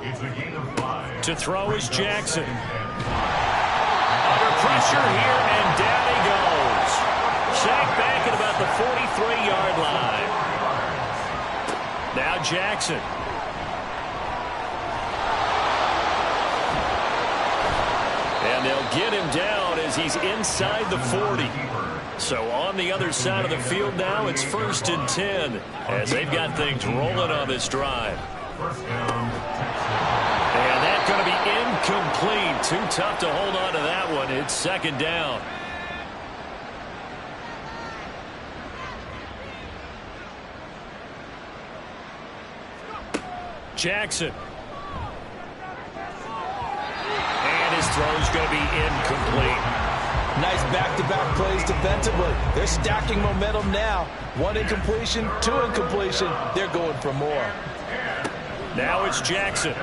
It's a gain of 5. To throw is Jackson. Under pressure here, and down he goes. Sacked back at about the 43-yard line. Now Jackson. And they'll get him down as he's inside the 40. So on the other side of the field now, it's 1st and 10 as they've got things rolling on this drive. And that's going to be incomplete. Too tough to hold on to that one. It's second down. Jackson. And his throw's going to be incomplete. Nice back-to-back plays defensively. They're stacking momentum now. 1 incompletion, 2 incompletion. They're going for more. Now it's Jackson. And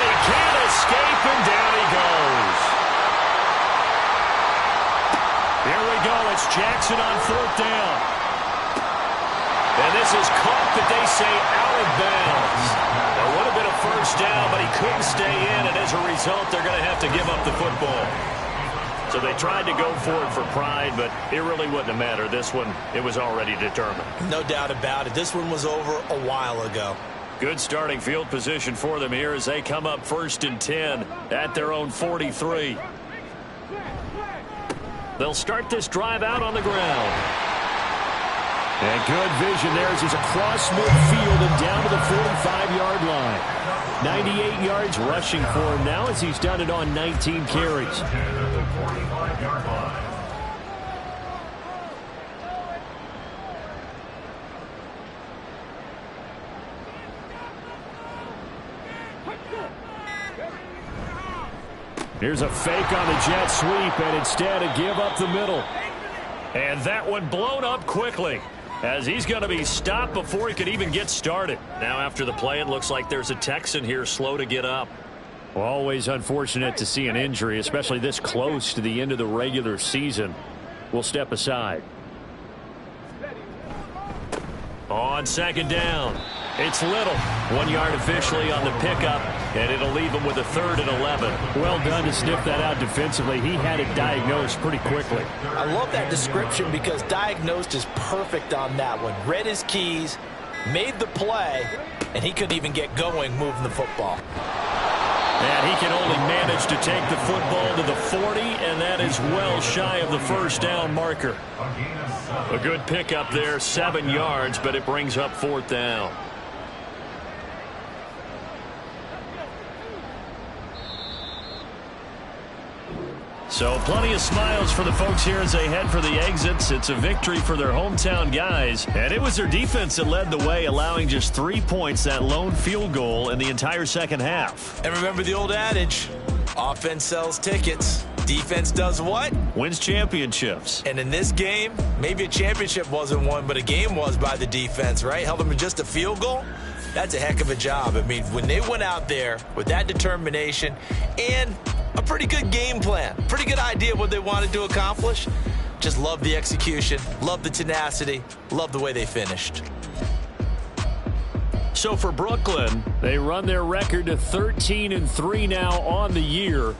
he can't escape, and down he goes. Here we go. It's Jackson on 4th down. And this is caught, but they say out of bounds. There would have been a first down, but he couldn't stay in, and as a result, they're going to have to give up the football. So they tried to go for it for pride, but it really wouldn't have mattered. This one, it was already determined. No doubt about it. This one was over a while ago. Good starting field position for them here as they come up 1st and 10 at their own 43. They'll start this drive out on the ground. And good vision there as he's across midfield and down to the 45-yard line. 98 yards rushing for him now as he's done it on 19 carries. Here's a fake on the jet sweep, and instead a give up the middle. And that one blown up quickly, as he's going to be stopped before he could even get started. Now after the play, it looks like there's a Texan here slow to get up. Well, always unfortunate to see an injury, especially this close to the end of the regular season. We'll step aside. On second down, it's Little. 1 yard officially on the pickup, and it'll leave him with a 3rd and 11. Well done to sniff that out defensively. He had it diagnosed pretty quickly. I love that description because diagnosed is perfect on that one. Read his keys, made the play, and he couldn't even get going moving the football. And he can only manage to take the football to the 40, and that is well shy of the first down marker. A good pickup there, 7 yards, but it brings up 4th down. So plenty of smiles for the folks here as they head for the exits. It's a victory for their hometown guys. And it was their defense that led the way, allowing just 3 points, that lone field goal in the entire second half. And remember the old adage, offense sells tickets. Defense does what? Wins championships. And in this game, maybe a championship wasn't won, but a game was by the defense, right? Held them to just a field goal. That's a heck of a job. I mean, when they went out there with that determination and a pretty good game plan. Pretty good idea what they wanted to accomplish. Just love the execution, love the tenacity, love the way they finished. So for Brooklyn, they run their record to 13-3 now on the year.